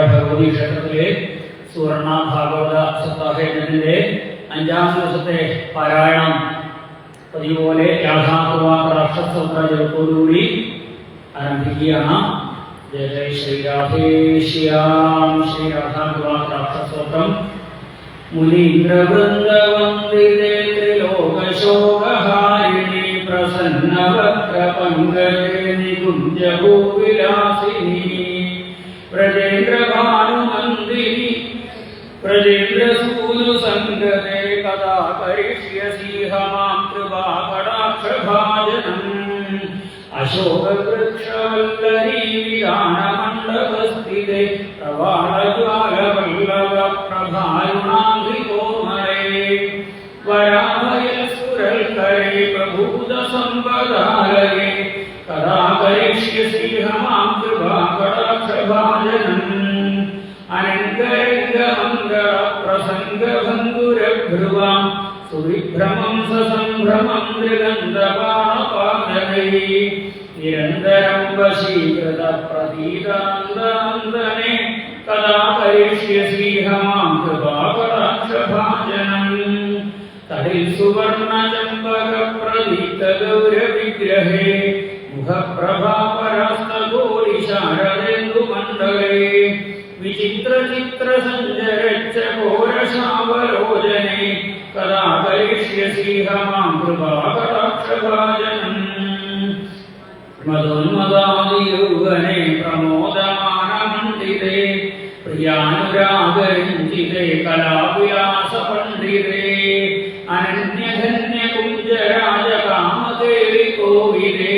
ഭഗവതി ക്ഷേത്രത്തിലെ സുവർണ ഭാഗവത സപ്താഹത്തിന്റെ 5-ാം ദിവസത്തെ പാരായണം പതിപോലെ രാധാകൃപാകടാക്ഷസ്തോത്രജപത്തോടുകൂടി ആരംഭിക്കുകയാണ്. ജയ ജയ ശ്രീരാധേശ്യാം. ശ്രീ രാധാകൃപാകടാക്ഷസ്തോത്രം. മുനീന്ദ്രവൃന്ദവന്ദിതേ ത്രിലോകശോകഹാരിണി പ്രസന്നവക്രപങ്കജേ നികുഞ്ജഭൂവിലാസിനി വ്രജേന്ദ്രഭാനുനന്ദിനി വ്രജേന്ദ്രസൂനുസംഗതേ കഥാ കരിഷ്യസീഹ മാം കൃപാകടാക്ഷഭാജനം. അശോകവൃക്ഷവല്ലരീ വിതാനമണ്ഡപസ്ഥിതേ പ്രവാളജ്വാലവല്ലഭ പ്രഭാരുണാംഘ്രികോമലേ വരാഹയസുരൽക്കരേ പ്രഭൂതസമ്പദാലയേ കഥാ കരിഷ്യസീഹ മാം കൃപാകടാക്ഷഭാജനം. അനങ്കരംഗമംഗളപ്രസംഗഭംഗുരഭ്രുവാം സുവിഭ്രമം സസംഭ്രമം മൃഗന്ധപാണപാദൈ നിരന്തരം വശീകൃത പ്രതീതാന്തനെ കഥാ കരിഷ്യസീഹ മാം കൃപാകടാക്ഷഭാജനം. തടിൽ സുവർണ ചമ്പക പ്രദീപ്ത ഗൗരവിഗ്രഹേ മുഖപ്രഭാപരാസ്തഗോരി ശാരദേന്ദുമണ്ഡലേ വിചിത്ര ചിത്ര സഞ്ചരച്ച ഘോരശാവലോചനേ കഥാ കരിഷ്യസീഹ മാം കൃപാകടാക്ഷഭാജനം. മധോന്മദാദിയൗവനേ പ്രമോദമാനമണ്ഡിതേ പ്രിയാനുരാഗരഞ്ജിതേ കലാവിലാസപണ്ഡിതേ അനന്യധന്യകുഞ്ചരാജകാമദേവി കോവിദേ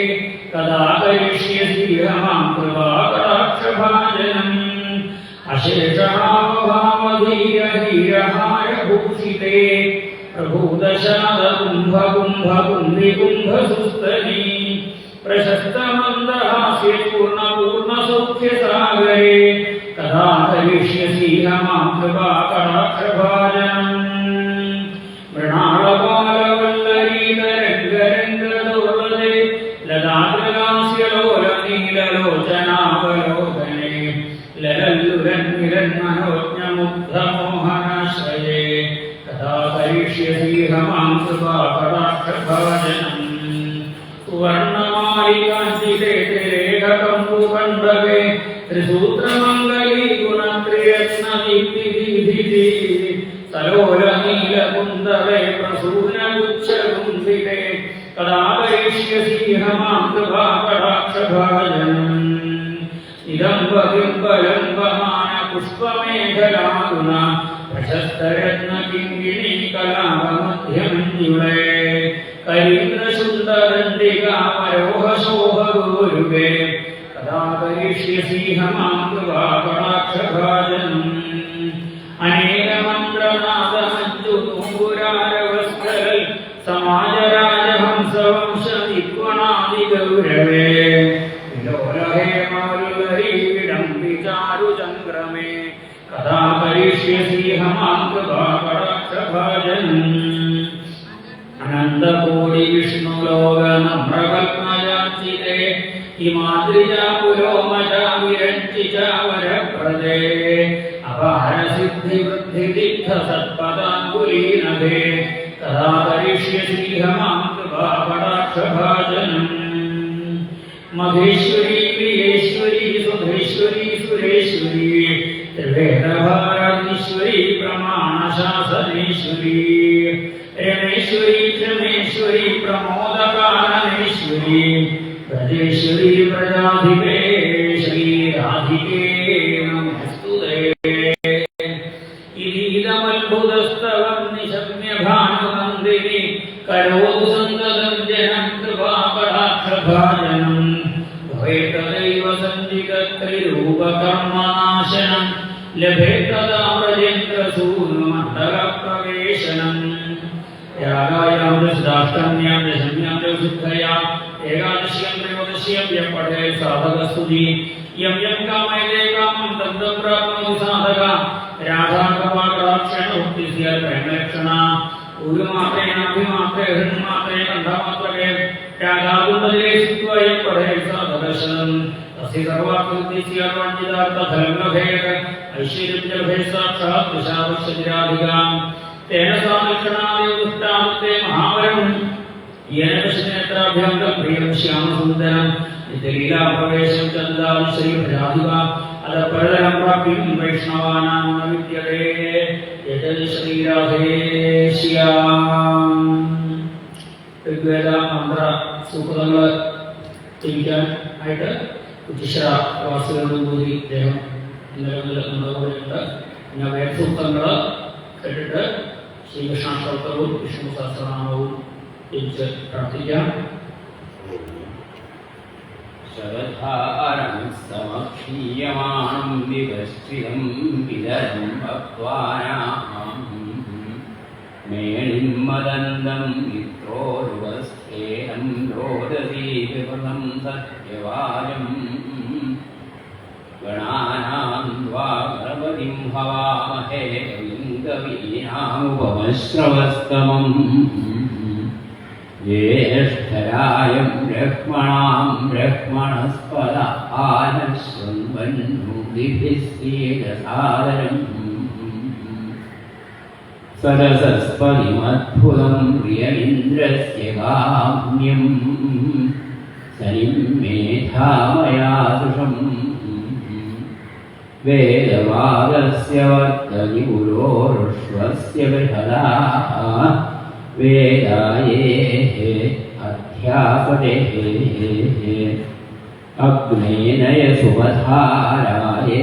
കഥാ കരിഷ്യസീഹ മാം കൃപാകടാക്ഷഭാജനം. അശേഷാവഭാവധീരധീരഹാരഭൂഷിതേ പ്രഭൂതശാദകുംഭകുംഭകുംഭികുംഭസുസ്തനീ പ്രശസ്തമന്ദഹാസ്യപൂർണപൂർണസൗഖ്യസാഗരേ കഥാ കരിഷ്യസീഹ മാം കൃപാകടാക്ഷഭാജനം. മൃണാളപാലവല്ലരീതരംഗരംഗദോർലതേ ലതാദ്രലാസ്യലോലനീലലോചനാവലോകനേ ലലല്ലുരന്മിരന്മനോജ്ഞമുഗ്ധമോഹനാശ്രയേ കഥാ കരിഷ്യസീഹ മാം കൃപാകടാക്ഷഭാജനം. സുവർണമാലികാഞ്ചിതേ ത്രിരേഖകമ്പുകണ്ഠകേ ത്രിസൂത്രമംഗലീ ഗുണത്രിരത്നദീപ്തിദീധിതേ സലോലനീലകുന്തളേ പ്രസൂനഗുച്ഛകുംഭിതേ കഥാ കരിഷ്യസീഹ മാം കൃപാകടാക്ഷഭാജനം. നിലംബബിംബലംബമാന പുഷ്പമേഖലാഗുണ പ്രശസ്തരത്നകിങ്കിണീ കലാപമധ്യമഞ്ജുളേ കരീന്ദ്രസുന്ദരന്തികാമരോഹശോഭഗോരുവേ കഥാ കരിഷ്യസീഹ മാം കൃപാകടാക്ഷഭാജനം. അനേകമന്ത്രനാദമഞ്ജുതൂപുരാരവസ്ഥൽ സമാജരാജഹംസവംശനിത്വണാദിഗൗരവേ വിലോലഹേമവല്ലരീവിഡംബിചാരുചംക്രമേ കഥാ കരിഷ്യസീഹ മാം കൃപാകടാക്ഷഭാജനം. അനന്തകോടി വിഷ്ണുലോകനമ്രകൽമയാർച്ചിതേ ഹിമാദ്രിജാ പുരോമജാ വിരഞ്ജിചാവരപ്രദേ അപാരസിദ്ധിവൃദ്ധിദിഗ്ധസത്പദാങ്കുലീനഭേ കഥാ കരിഷ്യസീഹ മാം കൃപാകടാക്ഷഭാജനം. മഹേശ്വരീ പ്രിയേശ്വരീ സുധേശ്വരീ സുരേശ്വരീ ത്രിവേദഭാരതീശ്വരീ പ്രമാണശാസനേശ്വരീ രമേശ്വരീ ക്ഷമേശ്വരീ പ്രമോദകാനനേശ്വരീ വ്രജേശ്വരീ പ്രജാധിപേ ശ്രീരാധികേ നമസ്തുതേ. ഇതീദമത്ഭുതസ്തവം നിശമ്യഭാനുനന്ദിനി കരോതു സന്തതം ജനം കൃപാകടാക്ഷഭാജനം. ഭവേത്തദൈവ സഞ്ചിതത്രിരൂപകർമ്മനാശനം ലഭേത്തദാ വ്രജേന്ദ്രസൂനുമണ്ഡലപ്രവേശനം. യാഗായാം ദശാഷ്ടമ്യാം ദശമ്യാം ചതുർത്ഥയാം ഏകാദശ്യാം ത്രയോദശ്യാം യം പഠേ സാധകസ്തുതി യം യം കാമയതേ കാമം തം തം പ്രാപ്നോതി സാധക. രാധാകൃപാകടാക്ഷേണ ഭക്തിസ്യ പ്രേമലക്ഷണ ഊരുമാത്രേ നാഭിമാത്രേ ഹൃന്മാത്രേ കണ്ഠമാത്രേ ത്യാഗാകുണ്ടലേ ശുദ്ധ്വയം പഠേ സാധദർശനം തസ്യ സർവാർത്ഥസിദ്ധിസ്യാർവാഞ്ഛിതാർത്ഥഫലം ലഭേത് ഐശ്വര്യം ച ലഭേ സാക്ഷാത് ദശാവശ്യതിരാധികാം തേന സാമക്ഷണാദിഷ്ടാമത്തെ മഹാവരം യേന ദശനേത്രാഭ്യന്തരം പ്രിയം ശ്യാമസുന്ദരം നിത്യലീലാപ്രവേശം ചന്ദാതി ശ്രീഭരാധിക അത പരതരം പ്രാപ്യം വൈഷ്ണവാനാം ന വിദ്യതേ യജതി ശ്രീരാധേ ശ്യാം. ഋഗ്വേദ മന്ത്ര സൂക്തങ്ങൾ ജപിക്കാൻ ആയിട്ട് ഉച്ചിശ്രവാസികളോടും കൂടി അദ്ദേഹം ഇന്നലെ മുതൽ നമ്മളോടെയുണ്ട്. പിന്നെ വേദസൂക്തങ്ങൾ കേട്ടിട്ട് ശ്രീകൃഷ്ണാഷ്ടോത്തരവും വിഷ്ണു സഹസ്രനാമവും ജപിച്ച് പ്രാർത്ഥിക്കാം. ശരധാരം സമക്ഷീയമാണം വികശ്ചിതം വിദരം ഭക്വാനാം മേണിം മദന്തം മിത്രോരുവസ്ഥേനം രോദസീ വിപദം സത്യവാചം ഗണാനാം ത്വാ ഗണപതിം ഹവാമഹേ കവീനാമുപമശ്രവസ്തമം ജ്യേഷ്ഠരായം ബ്രഹ്മണാം ബ്രഹ്മണസ്പദ ആനശൃണ്വന്നോതിഭിസ്സീദസാദരം സദസസ്പതിമദ്ഭുതം പ്രിയമീന്ദ്രസ്യ കാമ്യം സനിം മേധാമയാദൃശം വേദവാദസ്യ വർത്തനി ഗുരോർഷ്വസ്യ ബൃഹദാഃ വേദായേഃ അധ്യാപതേഃ അഗ്നേനയ സുമധാരായേഃ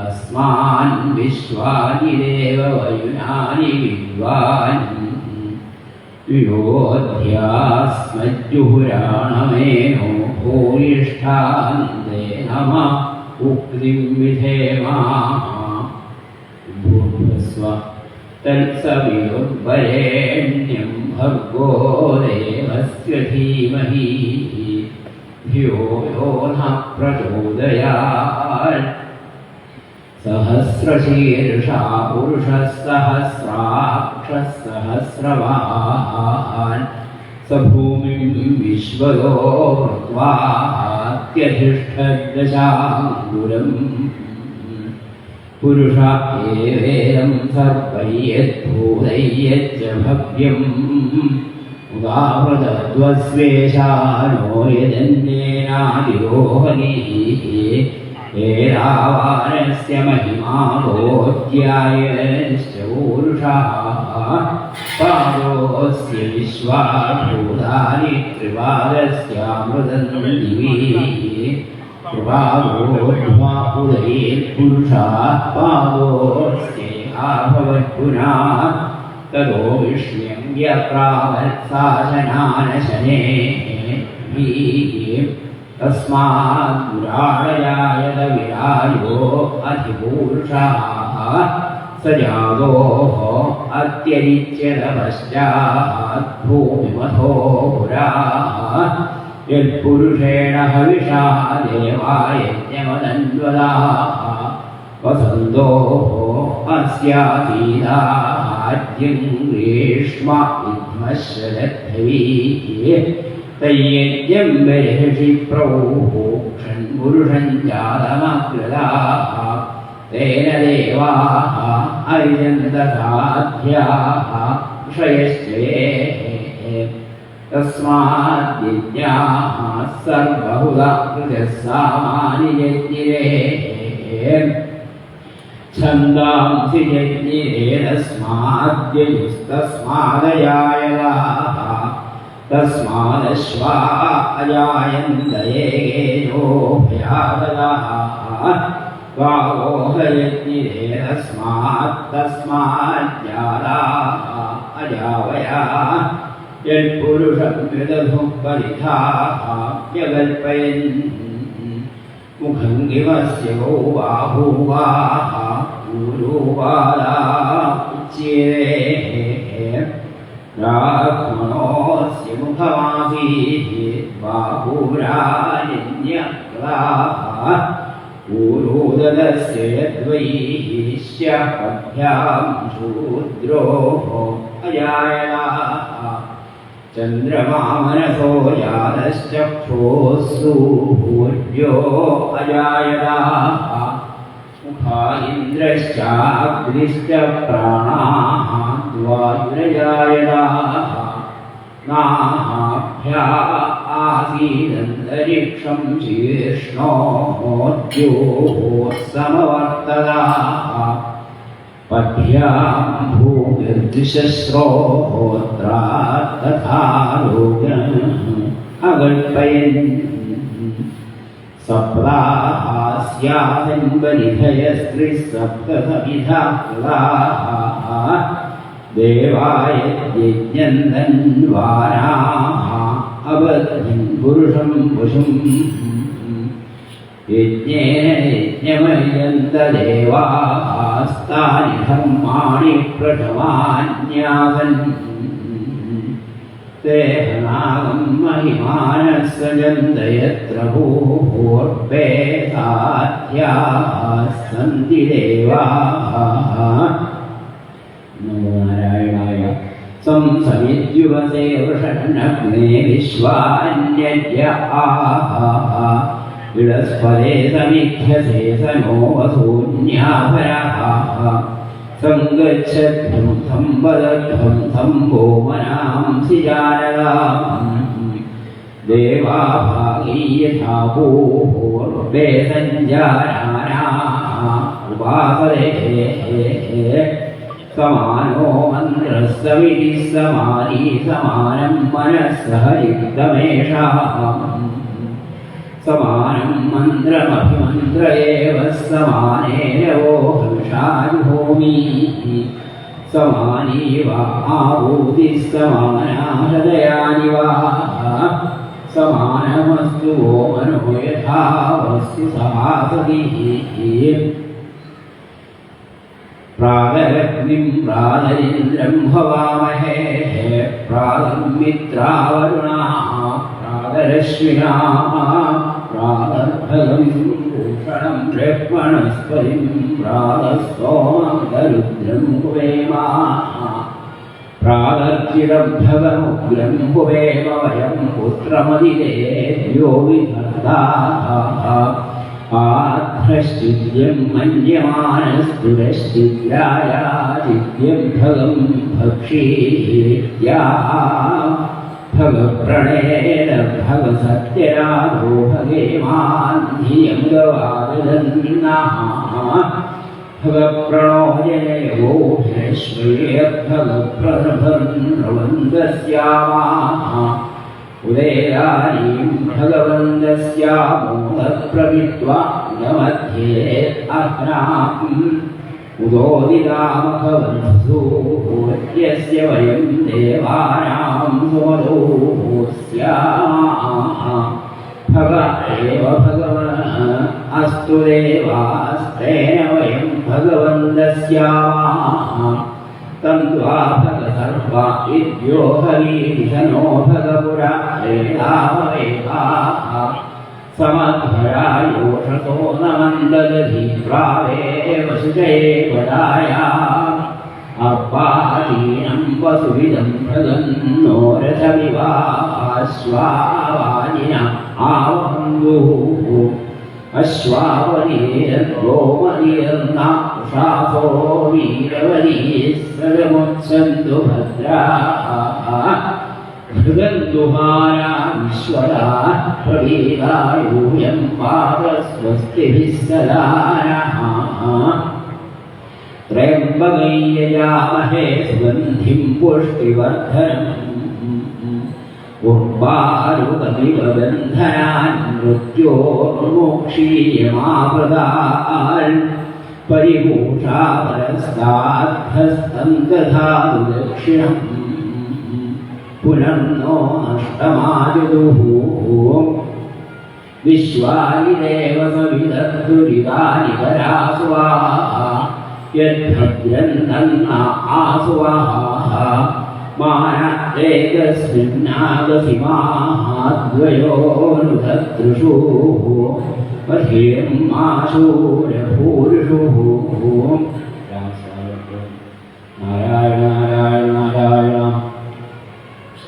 അസ്മാൻ വിശ്വാനി ദേവ വയുനാനി വിദ്വാൻ യോധ്യാസ്മജ്ജുഹുരാണമേനോ ഭൂയിഷ്ഠാന്തേ നമ ഉക്തിം വിധേമാ ഭൂർഭുവസ്വ തത്സവിതുർവരേണ്യം ഭർഗോ ദേവസ്യ ധീമഹി ധിയോ യോ ന പ്രചോദയാത് സഹസ്രശീർഷാ പുരുഷഃ സഹസ്രാക്ഷഃ സഹസ്രവാൻ स भूमिं विश्वतो वृत्वात्यधिष्ठद्दशाङ्गुलम् पुरुषा एवेदं सर्वैयद्भूतैयच्च भव्यम् उदाहृतद्वस्वेशानो यदन्येनादिरोहणीः एरावानस्य महिमा बोध्यायश्च पूरुषाः पादोऽस्य विश्वाभूतानि त्रिपादस्यामृतं दिवि कृपादोर्ध्वापुरैर्पुरुषाः पादोऽस्येहाभवत्पुनः ततो विष्ण्यं व्यप्रावत्साशनानशनेः तस्मात् पुराणयायत विरायो अधिपूरुषः स जातोः अत्यरिच्यत पश्चात् भूमिमथो पुराः यत्पुरुषेण हविषा देवा यज्ञमदन्वदाः वसन्तोः अस्यासीदाद्यं ग्रीष्म विद्मश्रदद्धवीः तय्यज्ञं बर्हिषि प्रौक्षन् पुरुषं जातमग्रदाः तेन देवाः अरिजन्तसाध्याः ऋषयश्चये तस्माद्यज्ञाः सर्वहुदा कृतस्सामानि यज्ञिरे छन्दांसि यज्ञिरे तस्माद्ययुस्तस्मादजायताः तस्मादश्वा अजायन्त येनो भयाददाः गावो हयज्ञिरे तस्माज्जाताः अजावया यत्पुरुषं विदधुः परिधाः व्यकल्पयन् मुखं किमस्य गो बाहुवाः ऊरुबाला उच्येते ब्राह्मणोऽस्य मुखमासीत् बाहुराजन्यक्लाः ऊरुदलस्य यद्वैश्यः पद्भ्यां शूद्रोः अजायताः चन्द्रमा मनसो जातश्चक्षुः सूर्यो अजायताः मुखा इन्द्रश्चाग्निश्च प्राणाः वायुरजायताः नाभ्या आसीदन्तरिक्षं शीर्ष्णोद्योः समवर्तताः पद्भ्यां भूमिर्दिशस्रोत्रात् तथा लोकम् अकल्पयन् सप्ताहास्यासन्वनिधयस्त्रिसप्तसमिधा कृताः देवाय यज्ञन्दन्वानाः अबध्यं पुरुषं पशुं यज्ञेन यज्ञमयन्तदेवास्तानि धर्माणि प्रथमान्यासन् ते नागं महिमानः सजन्त यत्र भूर्वेदाद्याः सन्ति देवाः नारायणाय संसमिद्युवसे वृषन्नग्ने विश्वान्यज्ञ आह विलस्पदे समिध्यसे सनो वसून्याभरः संगच्छध्वं थं वदध्वं थं गोमनांसि जानदाम् देवा भागीयथा भूर्वे सञ्जानाः उपासते समानो मन्त्रस्समिति समानी समानं मनः युक्तमेषाम् समानं मन्त्रमभिमन्त्र एव समानेन वो हंसाजुहोमि समानी वा आहूतिः समाना हृदयानि वा समानमस्तु वो मनो यथा वस्तु सभासतिः प्रातरग्निं प्रातरिन्द्रं हवामहे प्रातर्मित्रावरुणाः प्रातरश्विनाः प्रातर्भगं भूषणं ब्रह्मणस्पतिं प्रातस्तोमं रुद्रं हुवेमा प्रातर्चिरभगमुग्रं हुवेम वयं पुत्रमदिदेव्यो विधर्ताः आध्रश्चिद्यं मन्यमानस्तुरश्चिद्यायाचिद्यं भगं भक्षीत्याः भगप्रणेन भगसत्यराधो भगेमान्धियं गवादन्नाः भगप्रणोजयो भगप्रभन्रवन्दस्यामाः उदेयानीं भगवन्दस्यामोदप्रवित्वा मध्ये अह्नाम् उदोदितामभवन्धूर्यस्य वयं देवानां सुमदो स्यामः भग एव भगवन् अस्तु देवास्तेन वयं भगवन्दस्यामः तन्त्वा भगसर्वा इद्यो हवीधनो भगपुरा वेदाववेदाः समध्वरायोषतो न मन्ददधि प्रावेव शुचये वदाया अपादीनं वसुविदं भगन्नो रथविवाश्वावाजिना आवहन्दुः अश्वावनीर्गोमनीर्नाशासो वीरवनीः सगमुत्सन्तु भद्राः भृगन्तुमाना विश्वदा प्रवीदायूयं पादस्वस्तिभिः सदा नः त्र्यम्बकं यजामहे सुगन्धिं पुष्टिवर्धनम् उर्वारुकमिव बन्धनान् मृत्योर्मोक्षीयमापदान् परिभूषा परस्ताद्धस्तं दधातु दक्षिणम् पुनर्नो नष्टमायुः विश्वानि देव सविदर्दुरितानि परासुवाः यद्भद्रन्नन्ना आसुवाः मानतेकस्मिन्नागसिमाः द्वयोनुधतृषुः मध्यं माशूरभूरिषुः नारायण नारायण नारायण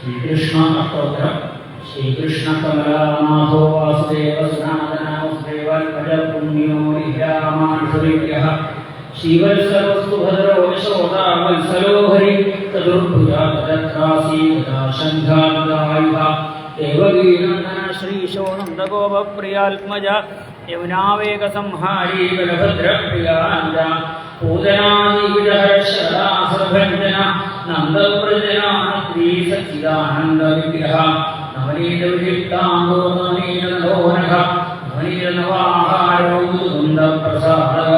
श्रीकृष्णाष्टोत्तरम् श्रीकृष्णकमलानाथो वासुदेवसनातनवसुदेवपुण्यो रामानुषुरिभ्यः श्रीवत्सवस्तुभद्रो यशोदावत्सलो हरि तदुर्भुजा तदत्रासीता शङ्खायुधा देवगीनन्दन श्रीशो नन्दगोपप्रियात्मजा यमुनावेगसंहारी बलभद्रप्रियाञ्जा पूजनादिविजहर्षदासुरभञ्जन नन्दव्रजना सच्चिदानन्दविग्रह नवनीतविलिप्ताङ्गो नवनीतनलोनः नवनीतनवाहारो मुकुन्दप्रसादः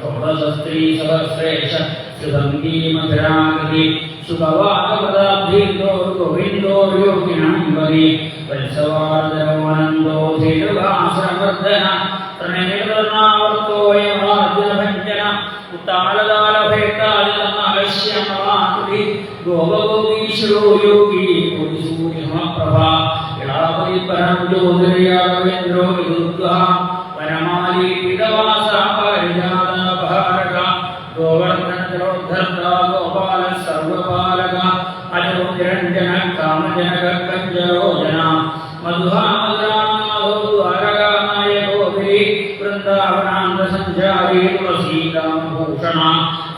षोडशस्त्रीसहस्रेश सुगन्धीमभिरागति सुखवाकपदाब्धिन्दोर्गोविन्दोर्योगिनाम्बरि वत्सवार्धनवानन्दो धेनुवासरवर्धन प्रणयकर्णावर्तोऽयमार्जुनभञ्जन उत्तालदालभेतालितमालश्यमवाकुलि गोपगोपीश्वरो योगी कोटिसूर्यमप्रभा इडापरिपरं ज्योतिर्यादवेन्द्रो विदुद्वः वनमाली पितवासा पारिजातभारक गोवर्धनजलोद्धर्ता गोपाल सर्वपालक अजो निरञ्जन कामजनक कञ्जरोजन मधुहामदानाथो द्वारकानायको गिरि वृन्दावनान्तसञ्चारी तुलसीदामभूषण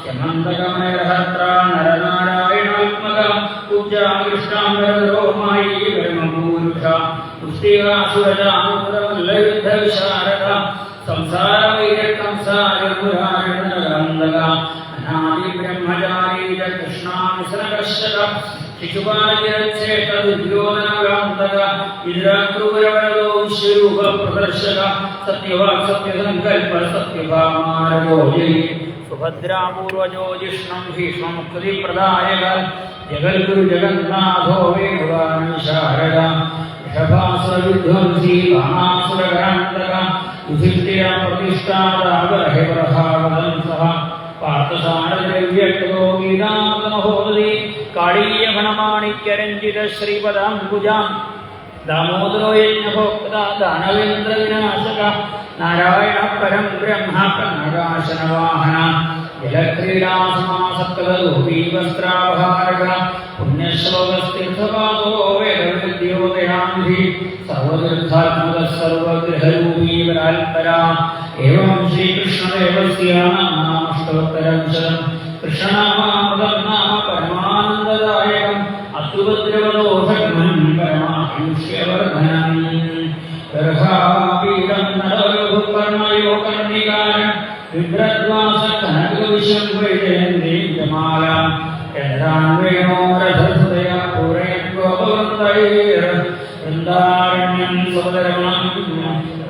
स्यमन्तकमयहर्त्रा नरनारायणात्मक पूजा कृष्णाम्बरधरो मायी ब्रह्मपूरुष पुष्टिवासुरजानुपुरवल्लयुद्धविशारद संसारवैरकंसारमुरारिणगन्धक अनादि ब्रह्मचारी च कृष्णामिश्रकर्षक शिशुपालचेतदुद्योधनगान्तक इन्द्रक्रूरवरदो विश्वरूपप्रदर्शक सत्यवाक् सत्यसङ्कल्प सत्यभामारजोजि सुभद्रापूर्वजो जिष्णं भीष्ममुक्तिप्रदायक जगद्गुरु जगन्नाथो वेणुगानशारद ऋषभासुरविध्वंसी वामासुरग्रान्तक युधिष्ठिरप्रतिष्ठादावरहेवरहावदंसः पार्थसारथिर्व्यक्तो गीतामहोदधि काळीयगणमाणिक्यरञ्जितश्रीपदाम्बुजां दामोदरो यज्ञभोक्ता दानवेन्द्रविनाशक नारायणः परं ब्रह्म कन्नगाशनवाहन जलक्रीडासमासक्तलोपीवस्त्रावहारक पुण्यश्लोकस्तीर्थपादो वेदविद्योदयानिधि सर्वतीर्थात्मकः सर्वगृहरूपी वराल्परा एवं श्रीकृष्णदेवस्य नामाष्टोत्तरं शतं कृष्णनामामृतं नाम परमानन्ददायकम् अस्तुभद्रवदोषघ्नं परमायुष्यवर्धनम् गर्भापीडं नरवयोः कर्मयो कर्णिकारं विभ्रद्वासकनकविषं वैजयन्तीजमाला यदान्वेणो रथहृदया पूरयन्त्वभवन्तैर् वृन्दारण्यं स्वधर्मम्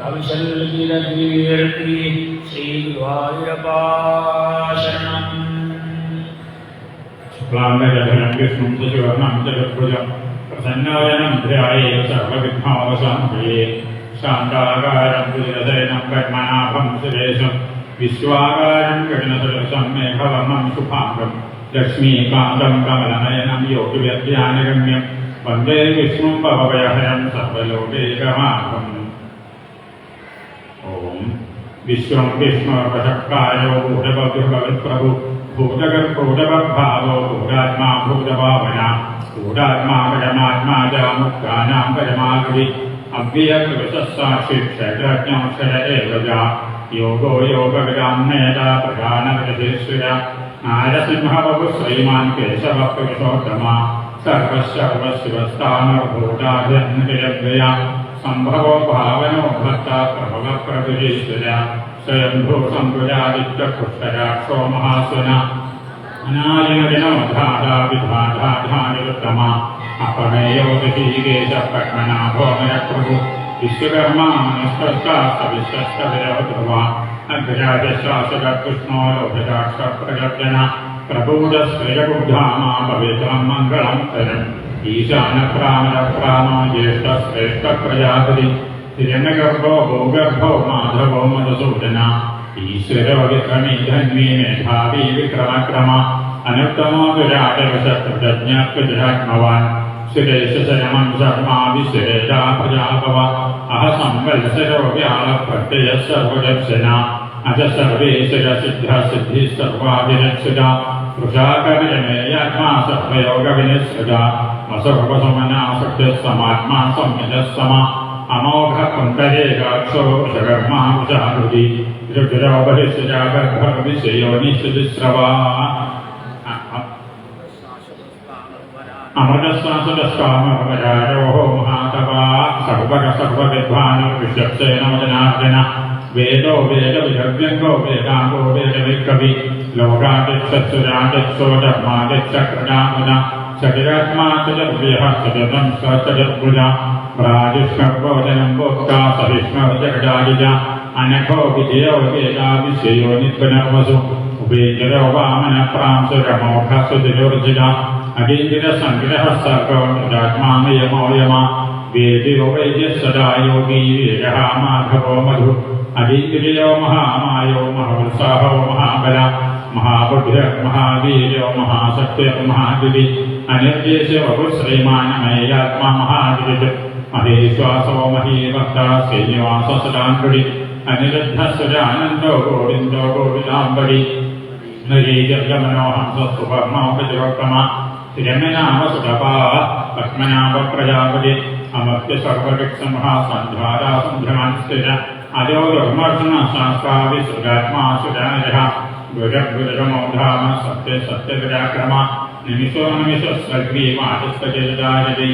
अविशल्गिरकीर्ति श्रीगुरुवायूरप्पाशरणम् शुक्लाम्बरधरं विष्णुं शशिवर्णं चतुर्भुजं प्रसन्नायनं ध्यायेत् सर्वविघ्नोपशान्तये शान्ताकारं भुजगशयनं पद्मनाभं सुरेशं विश्वाकारं गगनसदृशं मेघवर्णं शुभाङ्गं लक्ष्मीकान्तं कमलनयनं योगिव्यज्ञानगम्यं वन्दे विष्णुं भवभयहरं सर्वलोकैकनाथम् ॐ विश्वं विष्णुर्वशक्कायो भूतभव्यभविप्रभु भूतगर्भूतभद्भावो भूतात्मा भूतभावना भूतात्मा परमात्मा च मुक्तानां परमागुरि अव्ययकृतसाक्षि क्षेत्रज्ञं क्षर एव च योगो योगविदां नेता प्रधानविदधीश्वर नारसिंहबहु श्रीमान् केशवः पुरुषोत्तमा सर्वशर्वशिवस्तानुर्भूताभ्यन्निरव्यया सम्भवो भावनो भक्ता प्रभवः प्रभुरीश्वर स्वयंभू सम्पुरादित्यपुष्कराक्षो महासुन अनादिनविनोधाता विधाधाधानिरुत्तमा अपमेयो ऋषिकेश पद्मनाभो मयप्रभु विश्वकर्मा मनुष्यस्ता सविश्वस्तविरवध्रुवा अग्रजातशासककृष्णो लोभजाक्षप्रजप्यन प्रबोधश्रेयबुद्धामा भवेतां मङ्गलं तरन् ईशानप्रामरप्रामा ज्येष्ठश्रेष्ठप्रजापति हिरण्यगर्भो भूगर्भो माधवो मधुसूदन ईश्वरो विक्रमी धन्वी मेधावी विक्रमक्रम अनुत्तमो विराटवशत्रज्ञप्रजरात्मवान् सुरेशशयनं शर्मा विश्वेजा प्रजाभव अहसंवत्सरो व्यालप्रत्ययः सर्वदर्शना अज सर्वेश्वरसिद्धिः सर्वाभिरक्षिता वृषाकर्यमेयात्मा सर्वयोगविनिःसृता വസവസമനാസക്തി സമാത്മാ സംയജസ്സമ അമോഘ കുണ്ടരേകാക്ഷോ വശകർമാ വശാഹൃതി രുദ്രോപരിശ്രവാ അമൃതസ്വാസുരസ്വാമരാരോഹോ മഹാതപാ സർവവിദ്വാനോ വിശ്വക്സേനോ ജനാർദ്ദന വേദോ വേദവിരവ്യംഗോ വേദാംഗോ വേദവികവി ലോകാദിക്ഷസുരാദിക്ഷോ ധർമാദിക്ഷകൃണാമുന ശരീരാത്മാ ചതുർവ്യഃ ചതുരം ചതുർഭുജ പ്രാജുഷ്കർവോദനം ഭോക്താ സഹിഷ്ണുജഗടാജിജ അനഘോ വിജയോ വേദാവിശയോ നിത്പുനർവസു ഉപേന്ദ്രോ വാമന പ്രാംസുരമോഘ സുതിരോർജിത അടീന്ദ്ര സംഗ്രഹ സർഗോത്മാമയമോ യമ വേദ്യോ വൈദ്യ സദാ യോഗീ വീരഃ മാധവോ മധു അടീന്ദ്രിയോ മഹാമായോ മഹോത്സാഹോ മഹാബല മഹാബുദ്ധിര മഹാവീര്യോ മഹാസത്യ മഹാദിവി അനിർദേശ വപുശ്രീമാനമേയാത്മാ മഹാദിവിത് മഹേശ്വാസോ മഹീഭക്ത ശ്രീനിവാസ സദാംബുടി അനിരുദ്ധസുരാനന്ദോ ഗോവിന്ദോ ഗോവിന്ദാംബടി നരീജർഗമനോഹംസസ്തുഭർമ്മോപജോക്രമ രമ്യനാമസുതപാ പത്മനാഭ പ്രജാപതി അമർത്യ സർവവൃക്ഷമഹാസന്ധാരാസന്ധ്യമാൻസ്ഥിര അജോ ധർമ്മർഷണ ശാസ്ത്രാവിസുരാത്മാസുരാജ ഗുരഗുരമോധാമ സത്യ സത്യപരാക്രമ നിമിഷോ നിമിഷ സർവീമാചസ്തജാജൈ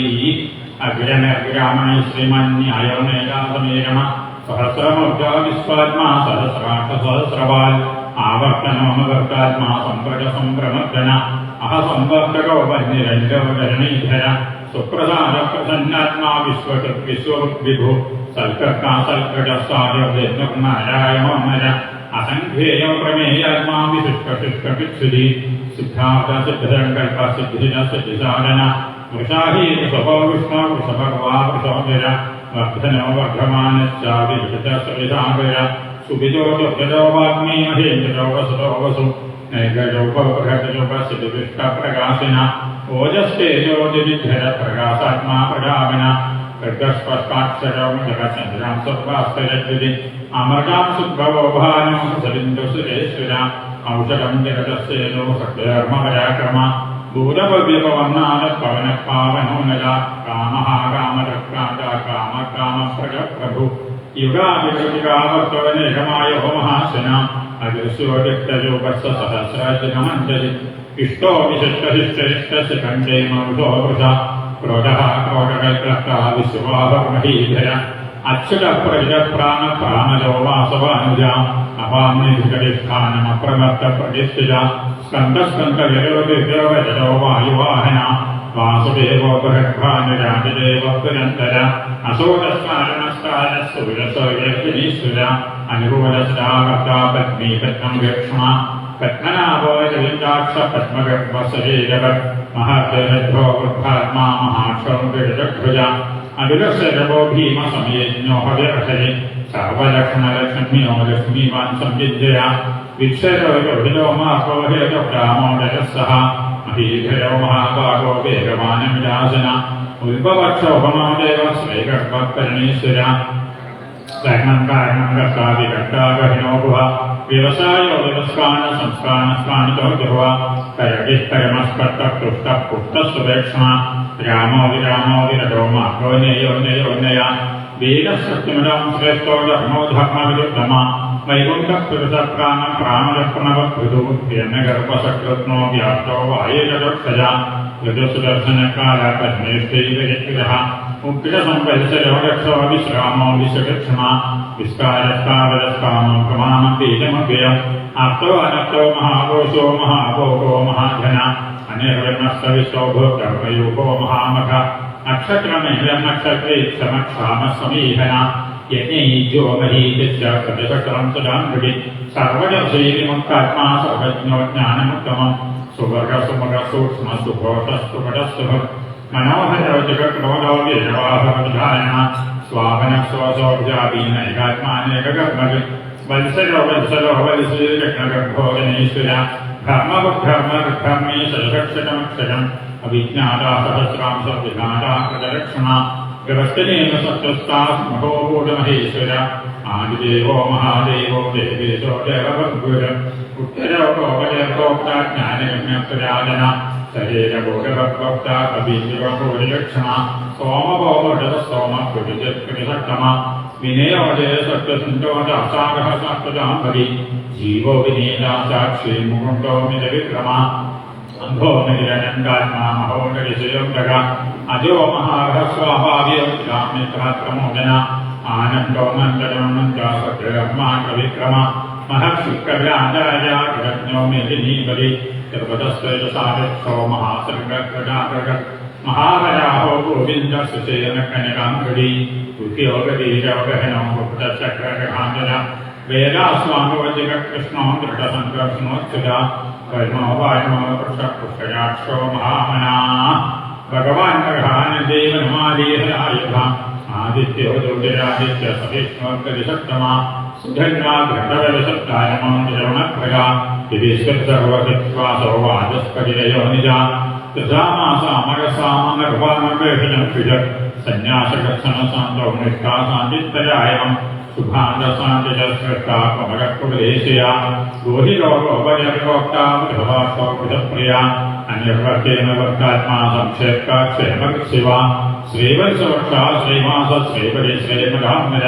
അഗ്രനഗ്രാമണൈ ശ്രീമന്യായോ നേതാസമേരമ സഹസ്രമൂർജാ വിശ്വാത്മാ സഹസ്രാക്ഷസഹസ്രവാൽ ആവർത്തനോമവർത്താത്മാ സംപ്രജ സംഭ്രമർദ്ദന അഹസംവർത്തകോ വന്യരഞ്ജവകരണീധര സുപ്രസാദ പ്രസന്നാത്മാ വിശ്വവിഭു സൽക്കർത്താ സൽക്കടസാരനാരായണോ നര അസംഖ്യേയോ പ്രമേയാത്മാ വിശുഷ്കശുഷ്കപിത്സുരി സിദ്ധാർത്ഥ സിദ്ധസങ്കൽപ്പ സിദ്ധിന സിദ്ധിസാധന വൃഷാഹീ വൃഷഭോ വിഷ്ണു വൃഷഭർവാ വൃഷോധര വർദ്ധനോ വർദ്ധമാനശ്ചാവിരുദ്ധ സവിധാകര സുബിജോ ദുർഗജോ വാഗ്മീ മഹേന്ദ്രോ വസുതോ വസു നൈകജോപഗ്രഹജോപസിദ്ധിഷ്ടപ്രകാശിന ഓജസ്തേജോതിരിധര പ്രകാശാത്മാ പ്രജാപന ഗർഗസ്പഷ്ടാക്ഷരോ ജഗചന്ദ്രാം സർവാസ്തരജ്വതി അമൃതാം സുഭവോ ഭാനോ സലിന്ദു സുരേശ്വര ഔഷധം ജഗതസ്യേനോ സത്യധർമ്മപരാക്രമ ഭൂതഭവ്യപവർണ്ണാദ പവന പാവനോനല കാമഃ കാമരക്രാന്ത കാമ കാമപ്രജ പ്രഭു യുഗാവികൃതികാവർത്തവനേകമായോ മഹാശന അദൃശ്യോദിക്തരൂപസ്സ സഹസ്രാജനമഞ്ജലി ഇഷ്ടോ വിശിഷ്ടശിഷ്ടരിഷ്ടസ് കണ്ഠേ മൗഷോ വൃഷ ക്രോധഃ ക്രോധകൽക്രസ്താ വിശ്വാഹർമഹീധര അച്യുത പ്രജ പ്രാണ പ്രാണലോ വാസവാനുജ അപാമ്നിധിഷ്ഠാനമപ്രമത്ത പ്രതിഷ്ഠിത സ്കന്ധസ്കന്ധ വായുവാഹന വാസുദേവോ ബൃഹദ്ഭാനുരാജദേവ പുരന്തര അസോദസ്കാരണസ്കാര സൂരസൗരജനീശ്വര അനുകൂലശ്രാവർത്ത പത്മീ പത്മം ലക്ഷ്മ പത്മനാഭോ രവിന്ദാക്ഷ പത്മഗർഭശരീരവ മഹർജരോ വൃദ്ധാത്മാ മഹാക്ഷോ ഗരുഡധ്വജ അവിരസരവോ ഭീമസമയജ്ഞോ ഹവിർഹരി സർവലക്ഷണലക്ഷ്മ്യോ ലക്ഷ്മീവാൻ സംവിദ്യയ വിക്ഷരോ യോഹിലോ മാർഗോ ഹേതോരാമോദരസ്സഹ മഹീധരോ മഹാഭാഗോ വേഗവാനമിരാസന ഉത്ഭവക്ഷോഭമോ ദേവ ശ്രീഗർഭപരണീശ്വര ധർമ്മം കാരണം കർത്താവികർത്താകഹിനോ ഗുഹ വ്യവസായോ വ്യവസ്കാന സംസ്കാനസ്കാനിതോ ഗുഹ കരടിസ്തരമസ്പർത്തപുഷ്ട പുഷ്ടസുപേക്ഷണ രാമോ വിരടോ മാർഗോനയോനയോനയ വീരസത്യമിടം ശ്രേഷ്ഠോ ധർമ്മോ ധർമ്മവിരുദ്ധമ വൈകുണ്ഠപുരുഷപ്രാണ പ്രാണലക്ഷണവൃതു ഹിരണ്യഗർഭസകൃത്നോ വ്യാപ്തോ വായുജക്ഷജ ഋതുസുദർശനകാല പത്മേഷ്ടൈവരിഗ്രഹ ഉഗ്രസംവത്സരോ രക്ഷോ വിശ്രാമോ വിശകക്ഷണ വിസ്കാരസ്ഥാവരസ്കാമോ പ്രമാണം ബീജമഭ്യം അർത്ഥോ അനർത്ഥോ മഹാഘോഷോ മഹാഭോഗോ മഹാധന അനേകർമ്മസ്തവിശോഭോഗർഭയൂപോ മഹാമഖ നക്ഷത്രമേലം നക്ഷത്രേ സമക്ഷാമസമീഹന യജ്ഞീജോ മഹീജസ്യ സദശക്രം സുധാംബുടി സർവജർഷൈവിമുക്താത്മാ സർവജ്ഞോ ജ്ഞാനമുത്തമം സുവർഗസുമക സൂക്ഷ്മ സുഘോഷസ്തുപടസ്സുഭ മനോഹരോ ജഗക്രോധോ വീരവാഹവധാരണ സ്വാപന സ്വസോർജാപീനൈകാത്മാനേകഗർഭ വത്സരോ വത്സീകൃഷ്ണഗർഭോജനീശ്വര ധർമ്മബുദ്ധർമ്മ സദക്ഷരമക്ഷരം അവിജ്ഞാതാ സഹസ്രാംശ വിഘാതാ കൃതലക്ഷണ വ്യവസ്ഥനേന സത്യസ്ഥാ മഹോഭൂതമഹേശ്വര ആദിദേവോ മഹാദേവോ ദേവേശോ ദേവഭദ്ഗുര ഉത്തരോ ഗോപദേവോക്ത ജ്ഞാനഗമ്യപുരാജന ശരീരഭൂരഭക്ത കബീജഭൂരിലക്ഷണ സോമഭൗമ സോമ പ്രതിസത്തമ വിനയോജയ സത്യസന്തോഷ അസാഗഹ സത്യജാംബരി ജീവോ വിനീതാസാക്ഷി മുകുന്ദോ മിതവിക്രമ അന്ധോ നിരനന്ദാത്മാ മഹോദരിശയോന്തക അജോ മഹാസ്വാഭാവിയോമിത്രമോചന ആനന്ദോ മന്ദനോനന്ദ സത്യകർമാവിക്രമ മഹർഷിക്കരാജാജോ മേദിനീപതി സർവതസ്വൈസാരക്ഷോ മഹാസംഗജാതക മഹാവരാഹോ ഗോവിന്ദ സുശേന കനകാംഗടി യോഗീരോഗഹനോ ചക്രഹാന്തര വേദാസ്വാമവചക കൃഷ്ണോ ദൃഢസംകർഷണോച്യുത കർമ്മോ വായമോ പുരുഷപുഷ്കരാക്ഷോ മഹാമനാ ഭഗവാൻ ദേവനമാദീഹരായുധ ആദിത്യോ ജ്യോതിരാദിത്യ സവിഷ്ണോർഗരിസത്തമ സുധന്വാഗ്രഹവശത്തായമോജവണപ്രജ വിശ്വസർവസത്വാസോ വാചസ്പതിരയോ നിജ ൃഷാമാസാമരസാമർവാമേഷണം പിജ സന്യാസകർഷണസാന്തോ നിഷ്ഠാസാന്തിത്തരായം ശുഭാന്തസാന്തിശ്രേഷ്ഠാപമരക്കുലേശയ ഗോഹിരോഗോപരിപ്രോക്താമൃതപ്രിയ അന്യവർത്തേന വർത്താത്മാ സംക്ഷേപ്കാക്ഷേമശിവ ശ്രീവത്സവക്ഷാ ശ്രീമാസ ശ്രീപതി ശ്രീമരാമര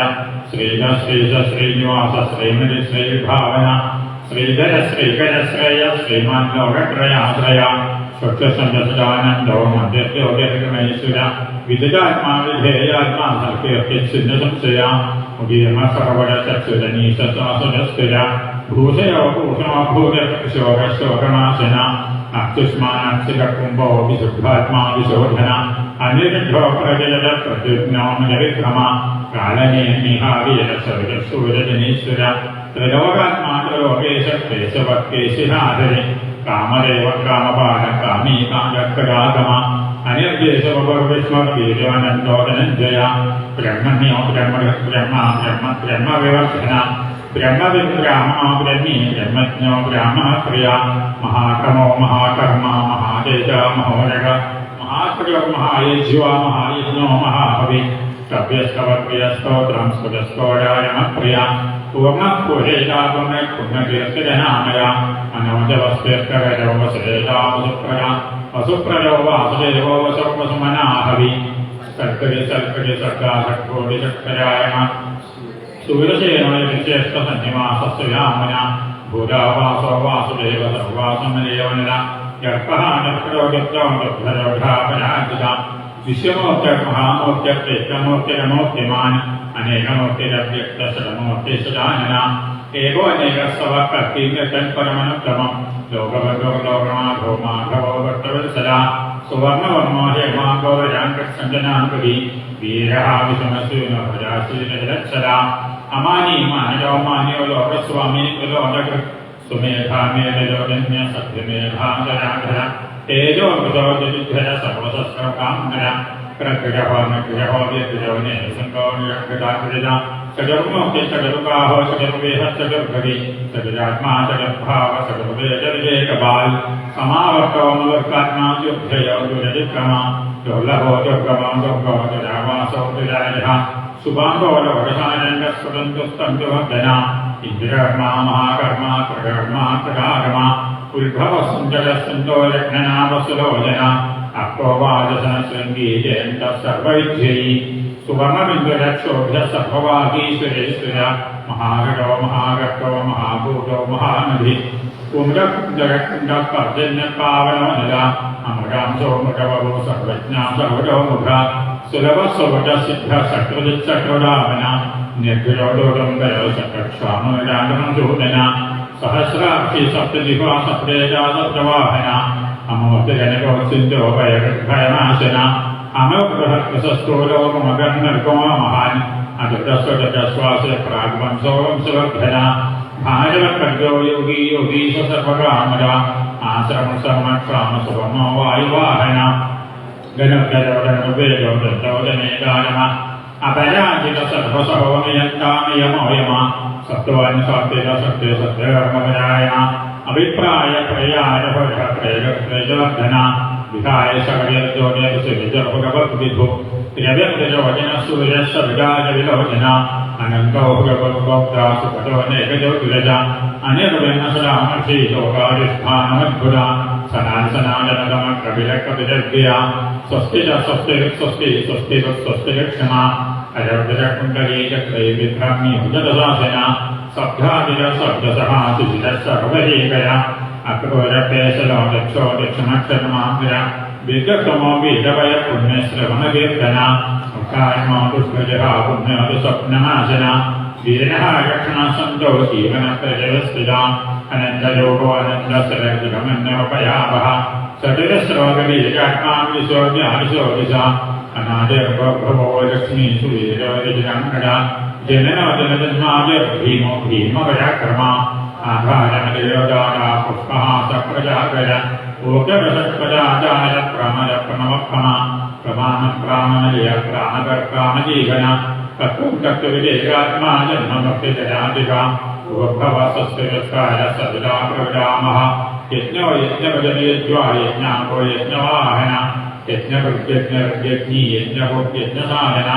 ശ്രീജ ശ്രീജ ശ്രീനിവാസ ശ്രീമതി ശ്രീഭാവന ശ്രീധര ശ്രീകര ശ്രേയ ശ്രീമാൻ ലോകത്രയാശ്രയ സ്വച്ഛസംഗസദാനന്ദോ മധ്യത്യോഗ്യമേശ്വര വിദിതാത്മാ വിധേയാത്മാ സൽകീർത്തിച്ഛിന്ന സംശയ മുഖീർമ സർവട ചക്ഷുരനീശാസുരസ്ഥിര ഭൂഷയോ ഭൂഷണോ ഭൂതശോകശോകനാശന അത്യുഷ്മാനാക്ഷികുംഭോ വിശുദ്ധാത്മാ വിശോധന അനിരുദ്ധോ പ്രജല പ്രത്യുജ്ഞോ വിക്രമ കാലനേമിഹാവീരസൂരജനീശ്വര ത്രിലോകാത്മാ ത്രിലോകേശ കേശവക്കേശിഹാധരി കാമദേവ കാമപാല കാമീകാഗരാഗമ അനിർദേശവീര്യാനന്ദോധനഞ്ജയ ബ്രഹ്മണ്യോ ബ്രഹ്മവിവർധന ബ്രഹ്മവിബ്രാഹ്മണോ ബ്രഹ്മീ ബ്രഹ്മജ്ഞോ ബ്രാഹ്മണപ്രിയ മഹാക്രമോ മഹാകർമ്മ മഹാതേജ മഹോരക മഹാക്രിയോ മഹായേജ്വാ മഹായജ്ഞോ മഹാഭവി സഭ്യസ്തവപ്രിയസ്തോത്രം സ്ഫുടസ്തോരായമപ്രിയ പൂർണ്ണപുരേതാപുണ്യപുണ്യകീർത്തിരനാമയ മനോജവസ്തേർക്കരോ വസുരേതാവസുപ്രയ വസുപ്രയോ വാസുദേവോ വസുമനാഹവി സൽക്കരി സൽക്കരി സർക്കാസക്കോടി ചക്രരായണ സൂര്യസേനോയശ്രേഷ്ഠസന്നിവാസസ്യാമന ഭൂരാവാസോ വാസുദേവ സർവാസമലേവന ഗർഭഹാനപ്രോഗത്രോഗാപരാജിത വിശ്വമൂർത്തി മഹാമൂർത്തി പ്രേക്ഷമൂർത്തിരമൂർത്തിമാൻ അനേകമൂർത്തിരവ്യക്തശരമൂർത്തി സുജാനന ഏകോ അനേകസ്തവ കർത്തീന്ദ്രൻ പരമനുത്തമം ലോകഭദ്രോലോകമാഘോ മാഘവോ ഭക്തവത്സല സുവർണവർമ്മോ ഹേമാഗോരാങ്കസഞ്ജനാംഗതി വീരഃ വിഷമസൂനഭരാശീലക്ഷര അമാനി മാനയോ മാന്യോ ലോകസ്വാമി ലോകൃ സുമേധാമേധോജന്യ സത്യമേധാധരാധര തേജോ മൃതോജുദ്ധര സർവസസ്രകാംഗര പ്രഗ്രഹോ വ്യഗ്രഹോനെ സംഗോണിയഗ്രതാകൃത സകർമ്മോക്തി സകർകാഹോ സകർവേഹ സകർഭരി സകരാത്മാ സകർഭാവ സകർവേജവിവേകബാൽ സമാവർത്തോ മവർക്കാത്മാ യുദ്ധയോ ദുരതിക്രമ ദുർലഭോ ദുർഗമോ ദുർഗോ ദുരാവാസോ ദുരാജഃ സുഭാംഗോ ലോകസാനന്ദസ്വതന്തുസ്തന്തുവർദ്ധന ഇന്ദ്രകർമാ മഹാകർമാ പ്രകർമാ പ്രകാരമ ഉത്ഭവസുന്ദരസുന്ദോ ലഗ്നനാവസുലോചന അക്രോവാചന ശൃംഗീജയന്ത സർവൈധ്യൈ സുവർണബിന്ദുരക്ഷോഭ്യ സർവവാഗീശ്വരേശ്വര മഹാഘടോ മഹാഘട്ടോ മഹാഭൂതോ മഹാനദി കുമുദകുണ്ടപർജന്യപാവനോ നില അമൃതാംശോ മൃഗവോ സർവജ്ഞാ സർവജോ മുഖ സുലഭ സ്വജ സിദ്ധ സകൃതിചക്രദാവന നിർഗുരോദോദംബരോ സകക്ഷാമരാജമസൂദന സഹസ്രാക്ഷി സപ്തജിഹ്വാ സപ്തേജാ സപ്തവാഹന അമോദജനകോ സിന്ധോ ഭയനാശന അമോഗ്രഹസ്ഥൂലോകമഗർണർഗോ മഹാൻ അജസ്വജസ്വാസ പ്രാഗ്വംസോ വംശവർദ്ധന ഭാരവക്കർഗോ യോഗീ യോഗീശ സർവകാമര ആശ്രമ സമക്ഷാമ സുവർണോ വായുവാഹന ഗണോദനേകാരമ അപരാജിത സർവസഹോമയന്താമയമോയമ സത്വാൻ സത്യ സത്യ സത്യകർമ്മപരായണ അഭിപ്രായ പ്രയാജവർദ്ധന വിധായ സകലജോജർഭഗവദ്വിധു ദ്രവ്യജോജന സൂര്യസവിരാജവിലോചന അനന്തോ ഭഗവദ്ഭക്താസുപദോനേകജോതിരജ അനിർവ്യനസരാമർഷി ലോകാരിഷ്ഠാനമദ്ഭുത സനാതനാജനതമകവിലകവിരദ്യ സ്വസ്തി സ്വസ്തി സ്വസ്തി സ്വസ്തി സ്വസ്തി ക്ഷമ അരവ്രകുണ്ടലീചക്രൈവിഭ്രാമ്യോജദാസന സബ്ധാതിര ശബ്ദസഹാസുജിത സർവരീകര അക്രോരപേശലോ ദക്ഷോ ദക്ഷിണക്ഷരമാഗ്ര വിഗതമോ വീരവയ പുണ്യശ്രവണകീർത്തന മുഖാത്മോ ദുഷ്കജഹാ പുണ്യോതി സ്വപ്നനാശന വീരനഃ രക്ഷണ സന്തോ ജീവനത്രജയസ്ഥിത അനന്തയോഗോ അനന്തസരഗമന്യോപയാവഹ ചതുരശ്ലോകവീരാത്മാ വിശോദ്യാവിശോദിശ അനാദിർഭവോ ലക്ഷ്മീഷു വീരോരിജനങ്കട ജനനോ ജനജന്മാജ ഭീമോ ഭീമപരാക്രമ ആധാരമലയോദാര പുഷ്പഹാസ പ്രജാകര ഓകവസത്പദാചാര പ്രമര പ്രണവക്രമ പ്രമാണ പ്രാമലയ പ്രാണകർക്കാമജീവന തത്വം തത്വവിവേകാത്മാ ജന്മഭക്തിജനാധിക ഉപഭവസസ്യരസ്കാര സദാ പ്രവിരാമഃ യജ്ഞോ യജ്ഞവദനയജ്വാ യജ്ഞാംഗോ യജ്ഞവാഹന യജ്ഞകൃത്യജ്ഞർയജ്ഞീ യജ്ഞഭോഗ്യജ്ഞസാധന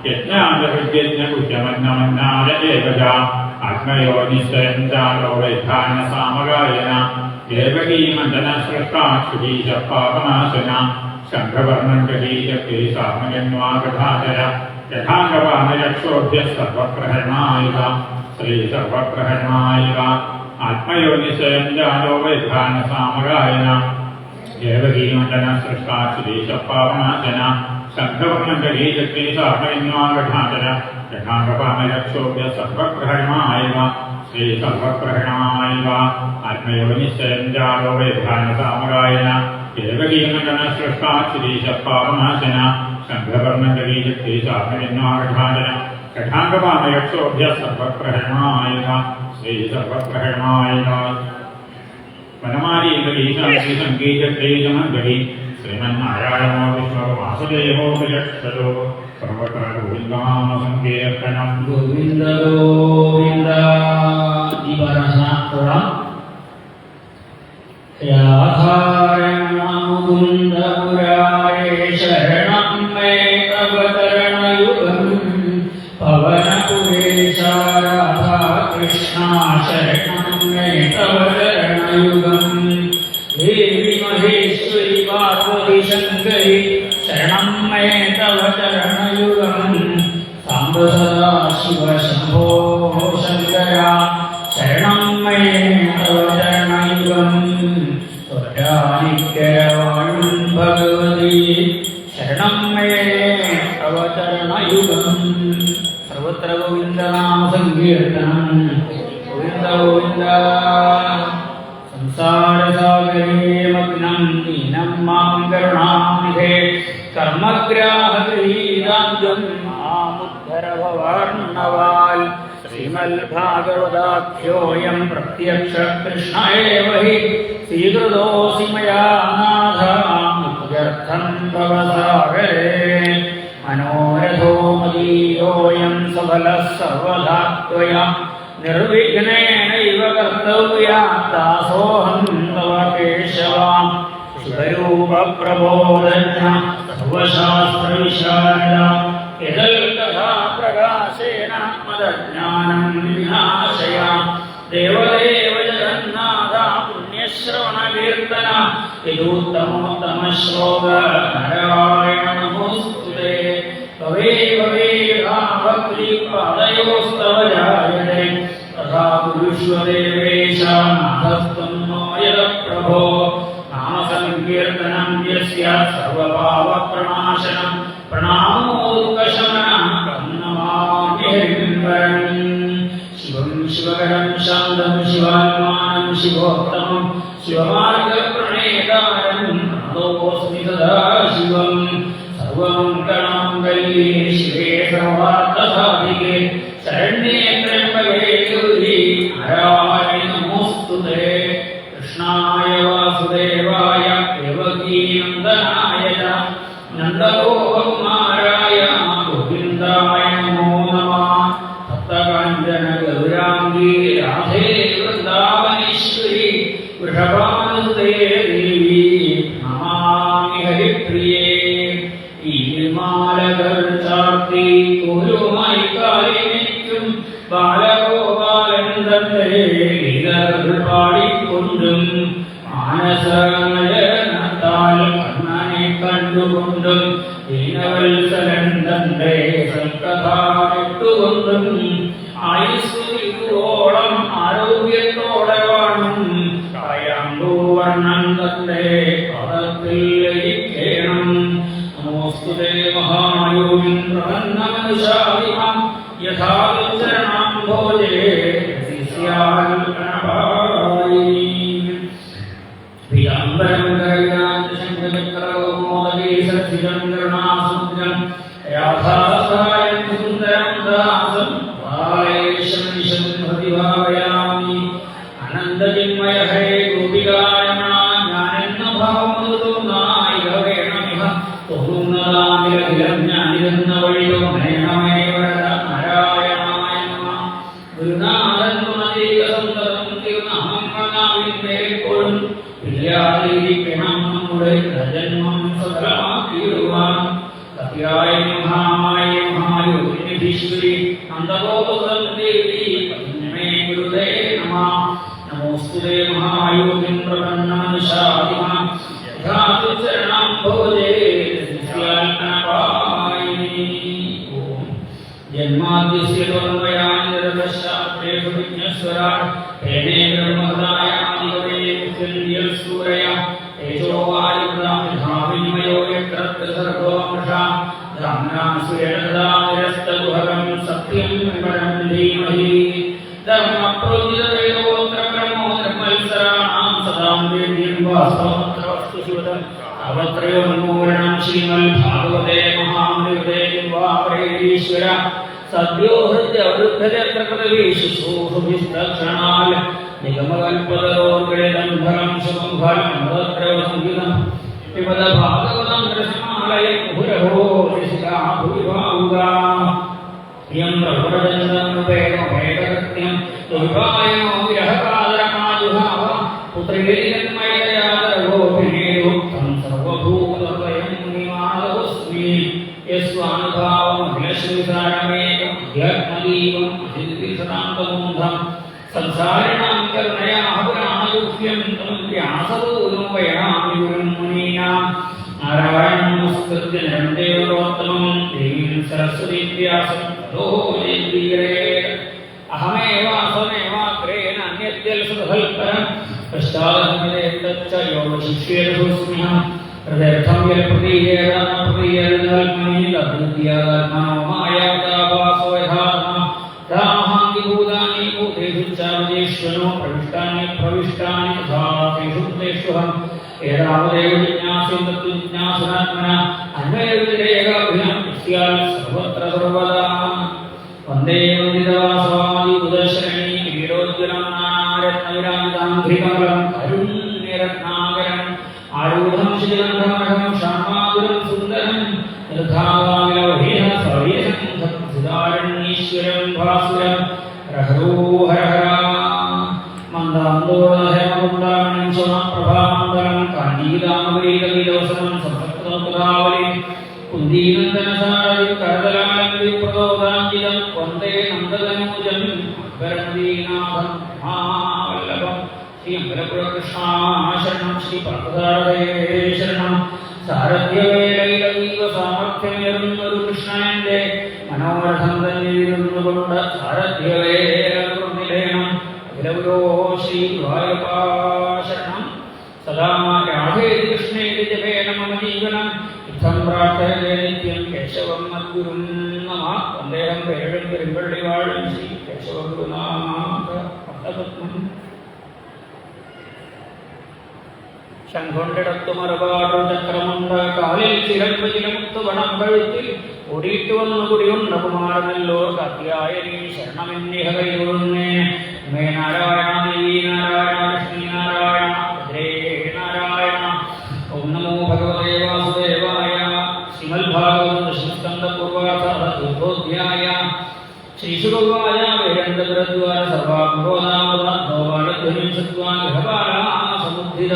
യജ്ഞാന്തകൃത്യജ്ഞകുറ്റമന്നമന്നായ ഏകജ ആത്മയോനിശ്ചയഞ്ചാലോ വൈധാന സാമഗായന ദേവകീമണ്ഡന സൃഷ്ടാക്ഷുരീശ പാപനാശന ശംഖവർണം ഗീശക്രീശാമയന്വാകഥാചര യഥാംഗവാനരക്ഷോഭ്യ സർവപ്രഹരണായിക ശ്രീ സർവപ്രഹരണായിക ആത്മയോനിശ്ചയഞ്ചാലോ വൈധാന സാമഗായന ദേവകീമണ്ഡന സൃഷ്ടാക്ഷുരീശ പാപനാശന ശംഖവർണഗീശക്രീശാമയന്വാകഥാചര യഥാംഗവാനരക്ഷോഭ്യ സർവപ്രഹരണായിക ശ്രീ സർവപ്രഹരണായിക ആത്മയോനിശ്ചയഞ്ചാലോ വൈധാന സാമഗായന ദേവകീമണ്ഡന സൃഷ്ടാക്ഷുരീശ പാപനാശന ശംഖവർണഗീശക്രീശാമയന്വാകഥാചര യഥാംഗവാനരക്ഷോഭ്യ സർവപ്രഹരണായിക ശ്രീ സർവപ്രഹരണായിക വനമാരീകീശംഗീതേജമംഗളി ശ്രീമന്നാരായണോ വിഷ്ണു വാസുദേവോ വിലക്ഷതോ സർവകാരോഹിന്ദാമസങ്കീർത്തനം ഗോവിന്ദ ഗോവിന്ദ ജീവരസാത്രം രാധാരമണമുകുന്ദപുരായ ശരണം മേ തവ ചരണയുഗം പവനപുരേശ രാധാ കൃഷ്ണ ശരണം മേ തവ ചരണയുഗം ദേവി മഹേശ്വരി പാർവതി ശങ്കരി ശരണം മേ തവ ചരണയുഗം സാംബ സദാ ശിവ ശംഭോ ശങ്കര ശരണം മേ തവ ചരണയുഗം ത്വരാനിത്യവാഴും ഭഗവതി ശരണം മേ തവ ചരണയുഗം സർവത്ര ഗോവിന്ദനാമ സങ്കീർത്തനം ഗോവിന്ദ ഗോവിന്ദ സംസാരസാഗരേ മഗ്നം ദീനം മാം കരുണാനിധേ കർമ്മഗ്രാഹഗൃഹീതാംഗം മാമുദ്ധര ഭവാർണവാൽ ശ്രീമദ്ഭാഗവതാഖ്യോയം പ്രത്യക്ഷ കൃഷ്ണ ഏവ ഹി സ്വീകൃതോऽസി മയാ നാഥ മുക്ത്യർത്ഥം ഭവസാഗരേ മനോരഥോ മദീയോऽയം സഫലഃ സർവധാ ത്വയാ നിർവിഘ്നേനൈവ കർത്തവ്യാ ദാസോऽഹം തവ കേശവ ശുഭരൂപ പ്രബോധന സർവശാസ്ത്രവിശാരദ യദൽകഥാ പ്രകാശേന മദജ്ഞാനം വിനാശയ ദേവദേവ ജഗന്നാഥ പുണ്യശ്രവണ കീർത്തന യദുത്തമോത്തമ ശ്ലോക നാരായണ നമോസ്തുതേ ഭവേ ഭവേ ഭക്തി പാദയോസ്തവ ജായതേ തഥാ പുരുഷ്വദേവേശ നാഥസ്ത്വം നോയത പ്രഭോ നാമസങ്കീർത്തനം യസ്യ സർവപാപപ്രണാശനം പ്രണാമോദുഃഖശമനം നമാമി ഹരിംബരം ശിവം ശിവകരം ശാന്തം ശിവാത്മാനം ശിവോത്തമം ശിവമാർഗപ്രണേതാരം പ്രണതോസ്മി സദാശിവം സർവമംഗളമംഗല്യേ ശിവേ സർവാർത്ഥസാധികേ ശരണ്യേ ത്രയംബകേ ഗൗരി നാരായണി നമോസ്തുതേ കൃഷ്ണായ വാസുദേവായ ദേവകീനന്ദനായ ച നന്ദഗോപകുമാരായ ഗോവിന്ദായ നമോ നമഃ ഭക്തകാഞ്ചന ഗൗരാംഗീ രാധേ വൃന്ദാവനേശ്വരി വൃഷഭാനുസുതേ ദേവി നമാമി ഹരിപ്രിയേ ഈ മാലകൾ ചാർത്തി ഗുരുമായി കാലിനിക്കും ബാലഗോപാലൻ തന്റെ ലീലകൾ പാടിക്കൊണ്ടും മാനസങ്ങൾ പുണ്യവത്സലൻ തന്റെ സൽക്കഥ കേട്ടുകൊണ്ടും ആയുസ്സുവോളം ആരോഗ്യത്തോടെ വാഴും കായാമ്പൂവർണ്ണൻ തന്റെ പദത്തിൽ ലയിക്കണം. നമോസ്തുതേ മഹായോഗീന്ദ്രമനുഷാദിമാം യഥാചരണം ഭോജേ ശിഷ്യാൽ ഗണപായി. പീതാംബരം ശങ്കരചക്രമോദീശിരം കരുണാസമുദ്രം യാഥാസായം സുന്ദരം ദാസം പായേശം പ്രതിഭാവയാമി. അനന്തജിന്മയ ഹേ ഗോപികാരമണ ഞാനെന്ന ഭാവമൃതനായിക വേണമിഹ തൊഴുന്നതാമിലം ഞാനിരുന്ന വഴിയോ നയനമേ വരദ നാരായണായ നമഃ. ഗുരുനാഥൻ ഗുണദീകസന്തതം തിരുനാമങ്ങളാവിന്മേൽപ്പോഴും ഇല്ലാതിരിക്കണം നമ്മുടെ ജന്മം സഫലമാക്കിയിടുവാൻ. കപിയായ മഹാമായ മഹായോഗിനീശ്വരി നന്ദഗോപദേവി പത്മേ ഗുരുദേ നമഃ. നമോസ്തുതേ മഹായോഗീന്ദ്രമനുഷാദിമാം യഥാചരണം ഭോജേ ശിഷ്യാൽ ഗണപായി. ജന്മാദ്യസ്യ ത്വന്മയാനിരതശാസ്ത്രേഷു വിഘ്നസ്വരാട് ഹേനേ ബ്രഹ്മഹൃദായാദികവേ മുഖ്യന്തിയൽ സൂരയ തേജോ വായുർധാവിന്മയോ യത്ര സർവോമൃഷാ ധാമ്നാം സുരേണദാനിരസ്തഗുഹകം സത്യം പരം ധീമഹി. ധർമ്മപ്രോജിതവേദോത്ര ബ്രഹ്മോ നിർമ്മത്സരാണാം സദാം വേദ്യം വാസ്തവത്ര വസ്തു ശിവദം അവത്രയോന്മൂലനം ശ്രീമൽ ഭാഗവതേ മഹാമൃതേ വാപരേശ്വര സദ്യോ ഹൃദ്യവൃദ്ധചക്രകൃതീശുശ്രൂഷുഭിസ്തക്ഷണാൽ നിഗമകൽപതരോർഗളിതം ഫലം ശുഭം ഫലം ഭദ്രവസംഗീതം പിബത ഭാഗവതം ദർശനാലയം മുഹുരഹോ നിശികാഭുവിഭാവുകാ. യം പ്രഭുരജന്തം വേദമേകകൃത്യം ദുർവായോ വിരഹകാതരമാജുഹാവ പുത്രീജന്മയയാദരവോഭിനേയോക്തം സർവഭൂതദ്വയം മുനിമാനവസ്മി. യസ്വാനുഭാവമഖിലശ്രീസാരമേകം അധ്യാത്മദീപം അഹിർവിസതാന്തമൂഢം സംസാരിണാം കരുണയാ പുരാണയുക്യം തം വ്യാസദൂതം വയാമി ഗുരും മുനീനാം. നാരായണം നമസ്കൃത്യ നരം ദേവതോത്തമം ദേവീം സരസ്വതീം വ്യാസം തതോ ജയതീരേത്. അഹമേവാസമേവാഗ്രേണ അന്യദ്യൽസുതൽപരം പശ്ചാത്തലമിതേതച്ച യോഗശിഷ്യേഷുസ്മ്യഹം. ഹൃദയർത്ഥം യൽ പ്രതീയേതാത്മനീ തദ്വിദ്യാത്മാനോമായാഭാസോ യഥാത്മ ധാമഹാംഗിഭൂതാനി ഭൂതേഷു ചാവജേശ്വരോ പ്രവിഷ്ടാനി പ്രവിഷ്ടാനി തഥാ തേഷു തേഷ്വഹം. ഏതാവദേവ ജിജ്ഞാസും തത്തു ജിജ്ഞാസുനാത്മന അന്വയവിരേകാഭിനം സ്യാൽ സർവത്ര സർവദാ. വന്ദേ വന്ദിതവാസ്വാദിബുധശരണീ വീരോജ്വലം നാനാരത്നവിരാജിതാംഘ്രികമലം കരുണ്യരത്നാകരം ആരൂഢം ശ്രീഗന്ധമഠം ശ്യാമാതുരം സുന്ദരം യഥാവാമിലവഹീന സവീരം ഭക്തിദാരണ്യീശ്വരം ഭാസുരം ഹരഹരോ ഹരഹര. മന്ദാന്തോരഹേമകുണ്ടാമണം സ്വപ്രഭാമണ്ഡലം കാഞ്ചീരാമരീകവിലോസനം സംസക്തമുദാവലി കുന്ദീനന്ദനസാരം കരതലാലി പ്രദോദാഞ്ജിതം വന്ദേ നന്ദതനൂജം അക്ബരനദീനാഥം മഹാവല്ലഭം. ശ്രീ അമ്പലപുരകൃഷ്ണാശരണം ശ്രീ പാർത്ഥസാരഥേ ശരണം. സാരഥ്യവേലയിലീവ സാമർഥ്യമേറുന്നൊരു കൃഷ്ണന്റെ മനോരഥം തന്നിരുന്നുകൊണ്ട് സാരഥ്യവേലം അഖിലപുരോ ശ്രീ ഗുരുവായൂരപ്പാശരണം. സദാ രാധേതി കൃഷ്ണേതി ജപേന മമ ജീവനം ഇത്തം പ്രാർത്ഥയതേ നിത്യം കേശവം മദ്ഗുരും നമഃ. വന്ദേഹം പേരും പെരുമ്പള്ളി വാഴും ശ്രീ കേശവഗുരുനാഥ പദപത്മം. ശംഖൊണ്ടിടത്തുമറുപാടു ചക്രമുണ്ട് കാലിൽ ചിലമ്പ് ചിലമുത്ത് വണം കഴുത്തിൽ ഓടിയിട്ട് വന്നു കുടിയുണ്ട കുമാരനല്ലോ കാത്യായനീ ശരണമെന്നിഹ കൈകൊള്ളുന്നേ. മേ നാരായണ ദേവി നാരായണ ലക്ഷ്മി നാരായണ ഭദ്രേ നാരായണ. ഓം നമോ ഭഗവതേ വാസുദേവായ. ശ്രീമദ്ഭാഗവതം ദശമസ്കന്ധപൂർവാധ്യായ. ശ്രീശുഭവായ വേദന്തപുരദ്വാര സർവാത്മോദാമധ്വനിം സത്വാ ഗൃഹപാലാസമുദ്ധിത.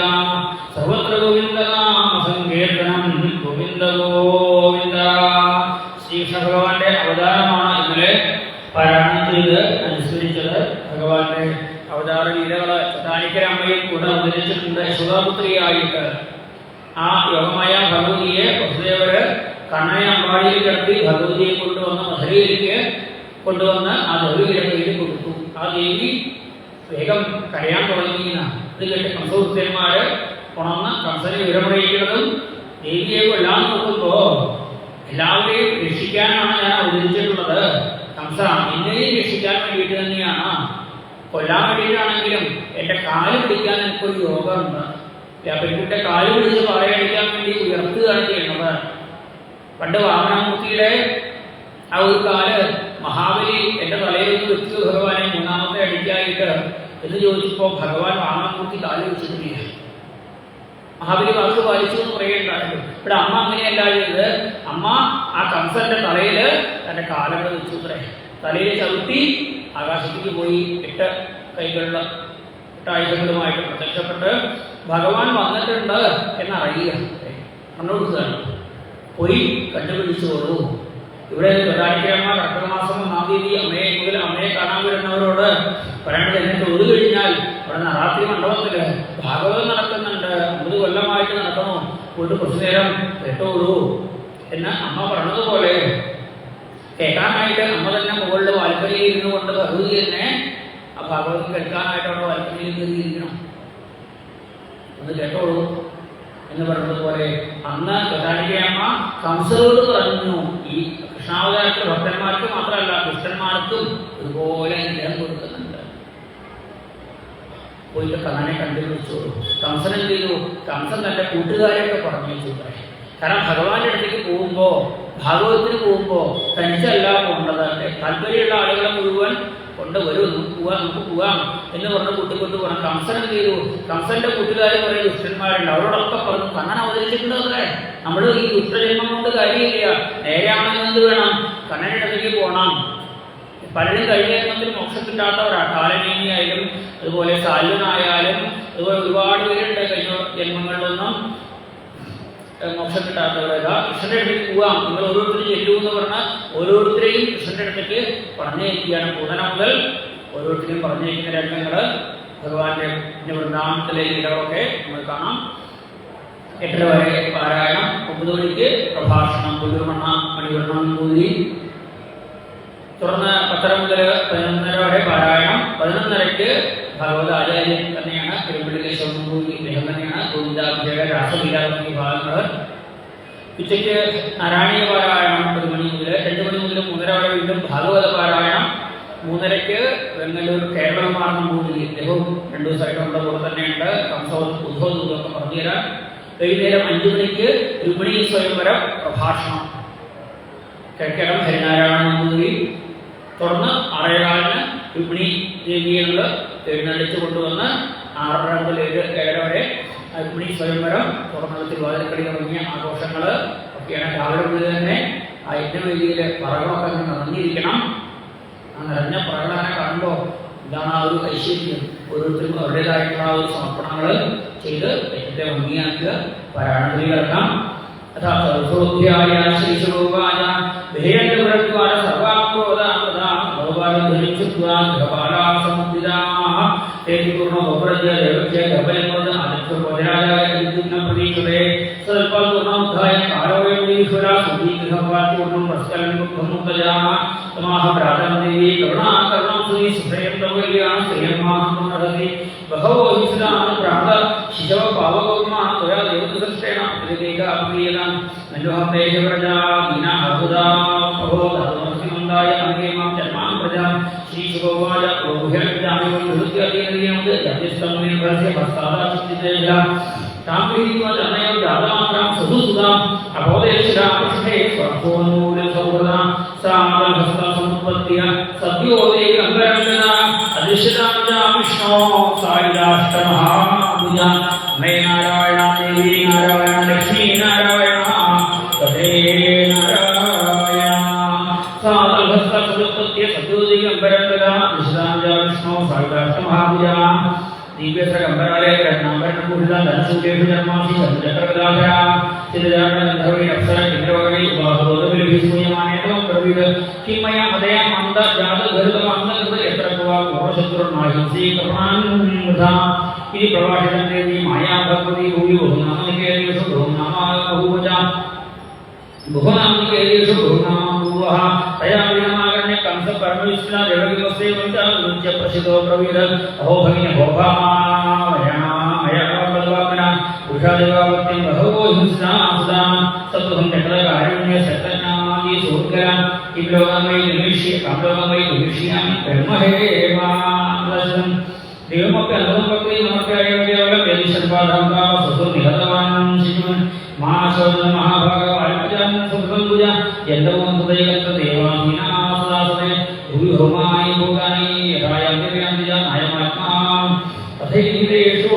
സർവത്ര ഗോവിന്ദനാമ സങ്കീർത്തനം. ഗോവിന്ദ ഗോവിന്ദ. ശ്രീകൃഷ്ണഭഗവാന്റെ അവതാരമാണ് ഇന്നലെ പാരായണം ചെയ്ത് അനുസ്മരിച്ചത്. ഭഗവാന്റെ അവതാര ലീലകള് ചതാനിക്കരമ്മയിൽ കൂടെ അവതരിച്ചിട്ടുണ്ട് യശോദാപുത്രിയായിട്ട്. ആ യോഗമായ ഭഗവതിയെ വസുദേവര് കണ്ണനെ അമ്പാടിയിൽ കിടത്തി ഭഗവതിയെ കൊണ്ടുവന്ന് മധുരയിലേക്ക് കൊണ്ടുവന്ന് ആ ദേവിയുടെ കയ്യിൽ കൊടുത്തു. ആ ദേവി വേഗം കരയാൻ തുടങ്ങിയെന്ന ഇത് കേട്ട് കംസവൃത്യന്മാര് ഉണർന്ന് കംസനെ വിവരമറിയിക്കുന്നതും ദേവിയെ കൊല്ലാൻ നോക്കുമ്പോ എല്ലാവരെയും രക്ഷിക്കാനാണ് ഞാൻ അവതരിച്ചിട്ടുള്ളത്. കംസ എന്നെയും രക്ഷിക്കാൻ വേണ്ടിയിട്ട് തന്നെയാണ്. കൊല്ലാൻ വേണ്ടിയിട്ടാണെങ്കിലും എൻ്റെ കാല് പിടിക്കാൻ എനിക്കൊരു യോഗമുണ്ട്. പെൺകുട്ടിയുടെ കാല് പിടിച്ച് പറയടിക്കാൻ വേണ്ടി ഉയർത്തുകയാണ് ചെയ്യുന്നത്. പണ്ട് വാമനമൂർത്തിയുടെ ആ ഒരു കാല് മഹാബലി എൻ്റെ തലയിലേക്ക് വെച്ചു ഭഗവാനെ മൂന്നാമത്തെ അടിക്കായിട്ട് എന്ന് ചോദിച്ചപ്പോൾ ഭഗവാൻ വാമനമൂർത്തി കാല് വെച്ചിട്ടില്ല. മഹാബലി വാക്ക് പാലിച്ചു എന്ന് പറയുന്നുണ്ടായിരുന്നു. ഇവിടെ അമ്മ അങ്ങനെയല്ല ചെയ്തത്. അമ്മ ആ കംസന്റെ തലയിൽ തന്റെ കാലങ്ങൾ വെച്ചു അത്രേ. തലയിൽ ചവിട്ടി ആകാശത്തേക്ക് പോയി 8 കൈകളുള്ള 8 ആയുധങ്ങളുമായിട്ട് പ്രത്യക്ഷപ്പെട്ട് ഭഗവാൻ വന്നിട്ടുണ്ട് എന്നറിയുക കണ്ടുകൊടുക്കുകയാണ്. പോയി കണ്ടുപിടിച്ചോളൂ. ഇവിടെ പ്രധാനിക്കമ്മ കർക്കിടകമാസം 1-ാം തീയതി അമ്മയെ കാണാൻ വരുന്നവരോട് പറയേണ്ടത് എന്നെ തൊഴു കഴിഞ്ഞാൽ അവിടെ നറാത്രി മണ്ഡപത്തില് ഭാഗവതം നടക്കുന്നുണ്ട്. 50 കൊല്ലമായിട്ട് നടക്കണോ, പോയിട്ട് കുറച്ചു നേരം കേട്ടോളൂ എന്ന് അമ്മ പറഞ്ഞതുപോലെ കേൾക്കാനായിട്ട് അമ്മ തന്നെ മുകളിൽ വാൽക്കലിയിൽ ഇരുന്നു കൊണ്ട് ഭഗവതി തന്നെ ആ ഭാഗവതം കേൾക്കാനായിട്ട് അവിടെ വാൽക്കലിയിൽ കയറിയിരിക്കണം. ഒന്ന് കേട്ടോളൂ എന്ന് പറഞ്ഞതുപോലെ അന്ന് പ്രധാനിക്കമ്മ കംസരോട് പറഞ്ഞു, ഈ കൃഷ്ണാവതാരത്തിലെ ഭക്തന്മാർക്ക് മാത്രമല്ല ദുഷ്ടന്മാർക്കും ഒരുപോലെ അനുഗ്രഹം കൊടുക്കുന്നുണ്ട്. പോയിട്ട് കണ്ണനെ കണ്ടുപിടിച്ചോളൂ. കംസൻ എന്ത് ചെയ്തു? കംസൻ തന്റെ കൂട്ടുകാരെയൊക്കെ പറഞ്ഞു വെച്ചു. കാരണം ഭഗവാന്റെ അടുത്തേക്ക് പോകുമ്പോ ഭാഗവതത്തിന് പോകുമ്പോ തനിച്ചല്ല പോകേണ്ടത്. താല്പര്യമുള്ള ആളുകളെ മുഴുവൻ കൊണ്ടുവരും. നമുക്ക് പോവാം എന്ന് പറഞ്ഞ് കൂട്ടിക്കൊണ്ട് പോകണം. കംസൻ എന്ത് ചെയ്തു? കംസന്റെ കൂട്ടുകാരെ കുറേ ദുഷ്ടന്മാരുണ്ട്. അവരോടൊക്കെ പറഞ്ഞു കണ്ണൻ അവതരിച്ചിട്ടുണ്ടല്ലേ, നമ്മൾ ഈ ദുഷ്ടജന്മം കൊണ്ട് കാര്യമില്ല, നേരെയാണെന്ന് എന്ത് വേണം, കണ്ണന്റെ അടുത്തേക്ക് പോകണം. പലരും കഴിഞ്ഞ ജന്മത്തിൽ മോക്ഷം കിട്ടാത്തവരാണ്. കാലനേമിയായാലും അതുപോലെ സാല്വനായാലും അതുപോലെ ഒരുപാട് പേരുണ്ട് കഴിഞ്ഞ ജന്മങ്ങളിലൊന്നും മോക്ഷം കിട്ടാത്തവരല്ല. കൃഷ്ണന്റെ അടുത്തേക്ക് പോവാം, നിങ്ങൾ ഓരോരുത്തരും ചെല്ലൂ എന്ന് പറഞ്ഞാൽ ഓരോരുത്തരെയും കൃഷ്ണന്റെ അടുത്തേക്ക് പറഞ്ഞയക്കുകയാണ്. പൂതന മുതൽ ഓരോരുത്തരെയും പറഞ്ഞയക്കുന്ന രംഗങ്ങൾ ഭഗവാന്റെ വൃന്ദാവനത്തിലെ ഇടമൊക്കെ നമ്മൾ കാണാം. 8:30 വരെ പാരായണം, 9 മണിക്ക് പ്രഭാഷണം മണിവർണ്ണം നമ്പൂതിരി, തുടർന്ന് 10:30 മുതൽ 11:30 വരെ പാരായണം, 11:30ക്ക് ഭാഗവത ആചാര്യൻ തന്നെയാണ് പെരുമ്പള്ളി കേശവൻ നമ്പൂതിരി അദ്ദേഹം തന്നെയാണ് ഗോവിന്ദാഭിഷേക രാസലീല തുടങ്ങിയ ഭാഗങ്ങൾ. ഉച്ചയ്ക്ക് നാരായണീയ പാരായണം 1 മണി മുതൽ 2 മണി മുതൽ 3:30 വരെ വീണ്ടും ഭാഗവത പാരായണം. 3:30ക്ക് വെങ്ങല്ലൂർ കേരളമാർ നമ്പൂതിരി അദ്ദേഹവും 2 ദിവസമായിട്ട് നമ്മുടെ കൂടെ തന്നെയുണ്ട്. ഉദ്ഭവദൂതമൊക്കെ പറഞ്ഞുതരാം. വൈകുന്നേരം 5 മണിക്ക് രുക്മിണി സ്വയംവരം പ്രഭാഷണം കിഴക്കേടം ഹരിനാരായണ നമ്പൂതിരി. തുടർന്ന് 6:15 രുക്മിണി ദേവികൾ എഴുന്നള്ളിച്ച് കൊണ്ടുവന്ന് 6:30 മുതൽ 7 വരെ രുക്മിണി സ്വയംവരം, തുടർന്ന് തിരുവാതിരക്കളി തുടങ്ങിയ ആഘോഷങ്ങൾ ഒക്കെയാണ്. രാവിലെ മുതൽ തന്നെ ആ യജ്ഞവേദിയിലെ പറകളൊക്കെ നിറഞ്ഞിരിക്കണം. ആ നിറഞ്ഞ പറകളെ കാണുമ്പോൾ ഇതാണ് ആ ഒരു ഐശ്വര്യം. ഓരോരുത്തർക്കും അവരുടേതായിട്ടുള്ള ആ ഒരു സമർപ്പണങ്ങൾ ചെയ്ത് യജ്ഞത്തെ ഭംഗിയാക്കുക. പാരായണത്തിൽ കിടക്കാം. സർവോധ്യായ ശ്രീസ്വരൂപായ ഭേദവൃത്വാര സർവാക്രോധാം ഭഗവാൻ ധരിച്ചുത്വാ ഗൃഹപാലാസമുദ്ധിതാഃ തേതി പൂർണ്ണോപരജ്യ ദേവജ്യ ഗപയനോദ ആദിത്യപരാജായ വിദ്യുന്ന പ്രതീക്ഷതേ സൽപൂർണ്ണോദ്ധായ കാലോയമീശ്വര സുധീഗൃഹപാൽപൂർണ്ണം പ്രസ്കലൻ ബുദ്ധമുക്തജാഃ തമാഹ പ്രാതന്ദേവി കരുണാകരുണം ശ്രീ സുധേന്ദ്രവല്യാം ശ്രീയന്മാഹി ബഹവോ ഹിസ്ലാം പ്രാത ശിശവ പാവകോത്മാ ത്വയാ ദേവതസൃഷ്ടേണ പ്രതിദേകാപ്രിയതാം നല്ലോഹത്തേജവ്രജാ മീനാ അർബുദാ ഭവോ ധർമ്മസിമന്തായ അംഗേമാം ജന്മാം പ്രജാം ശ്രീശുഭോവാച പ്രഭുഹിരജാമിവം ധൃത്യതീനദീനമുദ് ജാത്യസ്തമുനിർഭരസ്യ ഭസ്താദാചിത്തിതേജ താംപ്രീതിവാചനയം ജാതമാത്രാം സദുസുതാം അബോധേശ്വരാപൃഷ്ഠേ സ്വർഗോന്മൂലസൗഹൃദാം സാമഭസ്തസമുത്പത്യ സദ്യോദേ അംഗരംഗന അധിഷ്ഠിതാ വിഷ്ണോ സായിദാഷ്ടമഹാഭുജ മേ നാരായണ ദേവി നാരായണ ലക്ഷ്മീ നാരായണ തദേ നാരായണ സാമഭസ്തസമുത്പത്യ സദ്യോദേ അംഗരംഗന അധിഷ്ഠിതാ വിഷ്ണോ സായിദാഷ്ടമഹാഭുജ ദിവ്യസകമ്പരാലയ കരുണാകരണപൂരിത ധനസൂര്യേഷു ജന്മാസി ചന്ദ്രചക്രകലാധര ചിരജാഗന്ധർവൈ അപ്സര ചന്ദ്രവകൈ ഉപാഹോദവിലഭിസ്മയമാനേതം പ്രവിത് കിമയ ഹൃദയ മന്ദ ജാത ഗരുതമന്ദകൃത എത്ര പൂർവശത്രുർനാഹിംസീ കർണാൻമൃത ഇതി പ്രഭാഷിതം ദേവി മായാ ഭഗവതി ഭൂയോ നാമനികേതേഷു ഭൂം നാമാ ബഹുവച बहुनामिकेषु बहुनामपूर्वः तया विनमागण्य कंस परमविष्णुना देवकीवस्तेवं च विरुध्य प्रसिद्धो ब्रवीद अहो भगिनी भोभामया मया बलवामना पुरुषादेवावत्यं बहवो हिंसा सदा सत्त्वं चक्रकारिण्य सत्यज्ञानादि सूर्गरा किलोगमय निमिष्य कामलोगमय निमिष्यामि ब्रह्महेवादर्शनं देवमपि अनुभवपि नमस्काराय वेदिशर्वाधाम्बा सतो निहतवान् शिवन् महाशोधन महाभागवाल्पजन सुखंगुजा यन्दवं हृदयगत देवाधीनासदासने भूमि होमाय भोगानि यथायं दिव्यांदिजा नायमात्मा तथैवेषु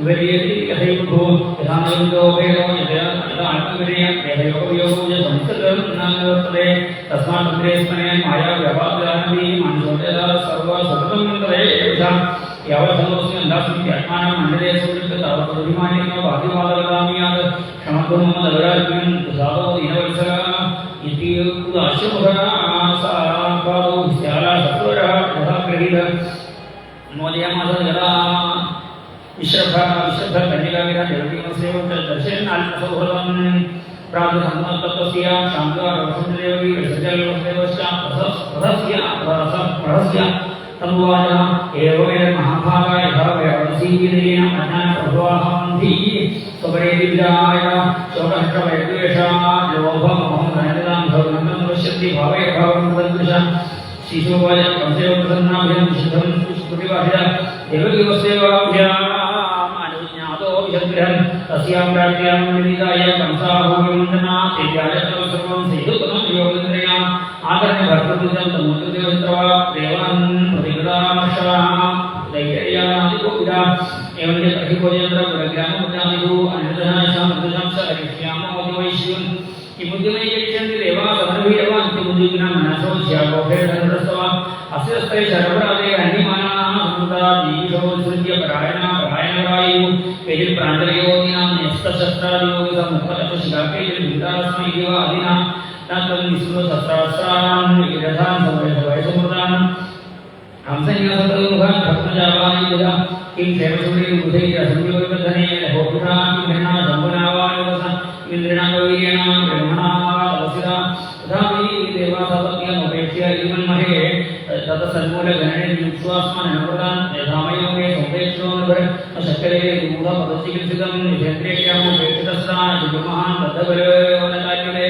विवेदि यथैवभो यथानन्दो वेदो यथा आत्मविनयं यथैवयोगो च संस्कृतं नावर्तते तस्मात् मन्त्रेस्मने माया व्यवादानवि मानसोदया सर्व सततं तदेषां यावत्समोऽस्मि अन्दास्मि आत्मानं मण्डले सुकृतं तावदभिमानिनो बाधिवादवदामियात् क्षमगुणमदवराज्ञं साधो दीनवत्सला इति उदाश्रमुखः सापादो स्याला सत्वरः तथा गृहीत मोदयमास यदा विश्रभकन्यकाविरा देवकीमस्यैव दर्शयन्नाल्पसौहृदं प्राप्तसम्मतत्वस्य शान्तिवारवसुन्दरेवि विसर्जनयोगस्य तमुवाच एवमेव महाभागा यथा व्यावसीयेन अज्ञानप्रभवाहन्ति स्वपरेदिविदाय शोकहर्षवैद्वेषा लोभमोहं धनदां भवनं पश्यन्ति भावे भावं तदृशं शिशुवाय कंसेव प्रसन्नाभ्यं शुद्धं स्तुतिवाह्य देवकीवस्तेवाभ्याम् अनुज्ञातो विशद्गृहं तस्यां प्राप्त्यां विदिताय कंसाभूमिवन्दना तेजाय सर्वं सेतुतमं योगेन्द्रयाम् आकर्ण्य भर्तृजं तमुद्रदेवत्रवा देवान् प्रतिगदामर्षा दैर्यादिकोविदा एवं च अहिभोजेन्द्र पुरग्राममुद्रामिदु अनिर्धनाशां मृदुशां च हरिष्यामोदिवैश्युन् किमुद्यमे यच्छन्ति देवा समर्भिरवा अन्त्यमुद्युग्ना मनसो ज्यागोभेदनरस्तवा अस्य स्ते शरपरादे अन्यमानाः समुदा दीशो सृज्य परायणा परायणरायु केचित् प्राञ्जलयोगिनां न्यस्तशस्त्रादियोगिसमुत्पलशिलाकेचित् विदास्मैदिवा आदिना तत् विष्णुसहस्रान् यथां समवेशवैसमृतान् हंसन्यासतरुमुखान् भक्तजावानि यदा किं क्षेमसुरे बुधैः असंयोगधने भोपुषा किं घृणा शम्भुनावायोगसा इन्द्रिणावीर्येण ब्रह्मणा तपसिरा तथापि देवासपत्न्यमुपेक्ष्य इमन्महे ततसन्मूलगणने युक्ष्वास्मानप्रदान् यथामयोगे सौपेक्षोऽनुभर अशक्रे मूलपदचिकित्सितं निषेन्द्रियमुपेक्षितस्रा जुगुमहान् तद्धबलवनकार्यते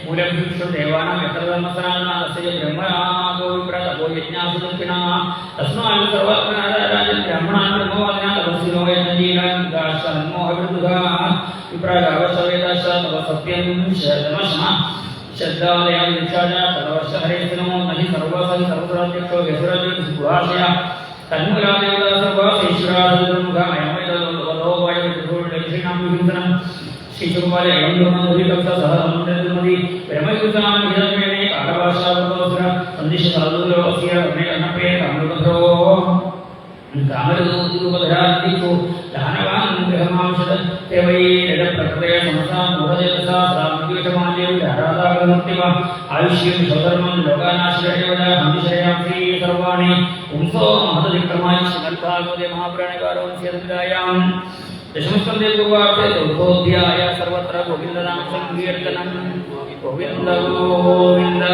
मूलभूषु देवानां यत्रधर्मसनातस्य ब्रह्मणागो विप्रतपो यज्ञासुदर्पिणः तस्मात् सर्वात्मनाराजन् ब्राह्मणान् ब्रह्मवादिना तपस्विनो यज्ञजीरान् दाशन्मोहविदुघाः विप्रागावशवेदाश्च तव सत्यं शरणमश्मा श्रद्धालया दीक्षाजा तदवर्ष हरेस्तनमो नहि सर्वसहि सर्वराध्यक्षो यशुराजगुहाशया तन्मूलादेवता सर्वासेश्वराजगुरुमुखा अयमैतवदो वायुर्दक्षिणां विहिंसनं शिशुपाल एवं ब्रह्मधुरिकप्त सह समुद्रमदि ब्रह्मयुतां विजन्मेने कालभाषावतोऽसुर सन्दिशसाधुलोकस्य अनेकनपे कामरुपधो कामरुपधरादिषु दानवान् गृहमांशद ते वै यदप्रकृतया समसा मूढदेवसा सामद्वेषमादेव धारादागमूर्तिवा आयुष्यं स्वधर्मं लोकानाश्रयवदा हंसयामि सर्वाणि पुंसो महदधिक्रमाय श्रीमद्भागवते महापुराणकारो स्यद्विदायां दशमस्कन्धे पूर्वार्धे चतुर्थोऽध्याय सर्वत्र गोविन्दनाम संकीर्तनं गोविन्द गोविन्द।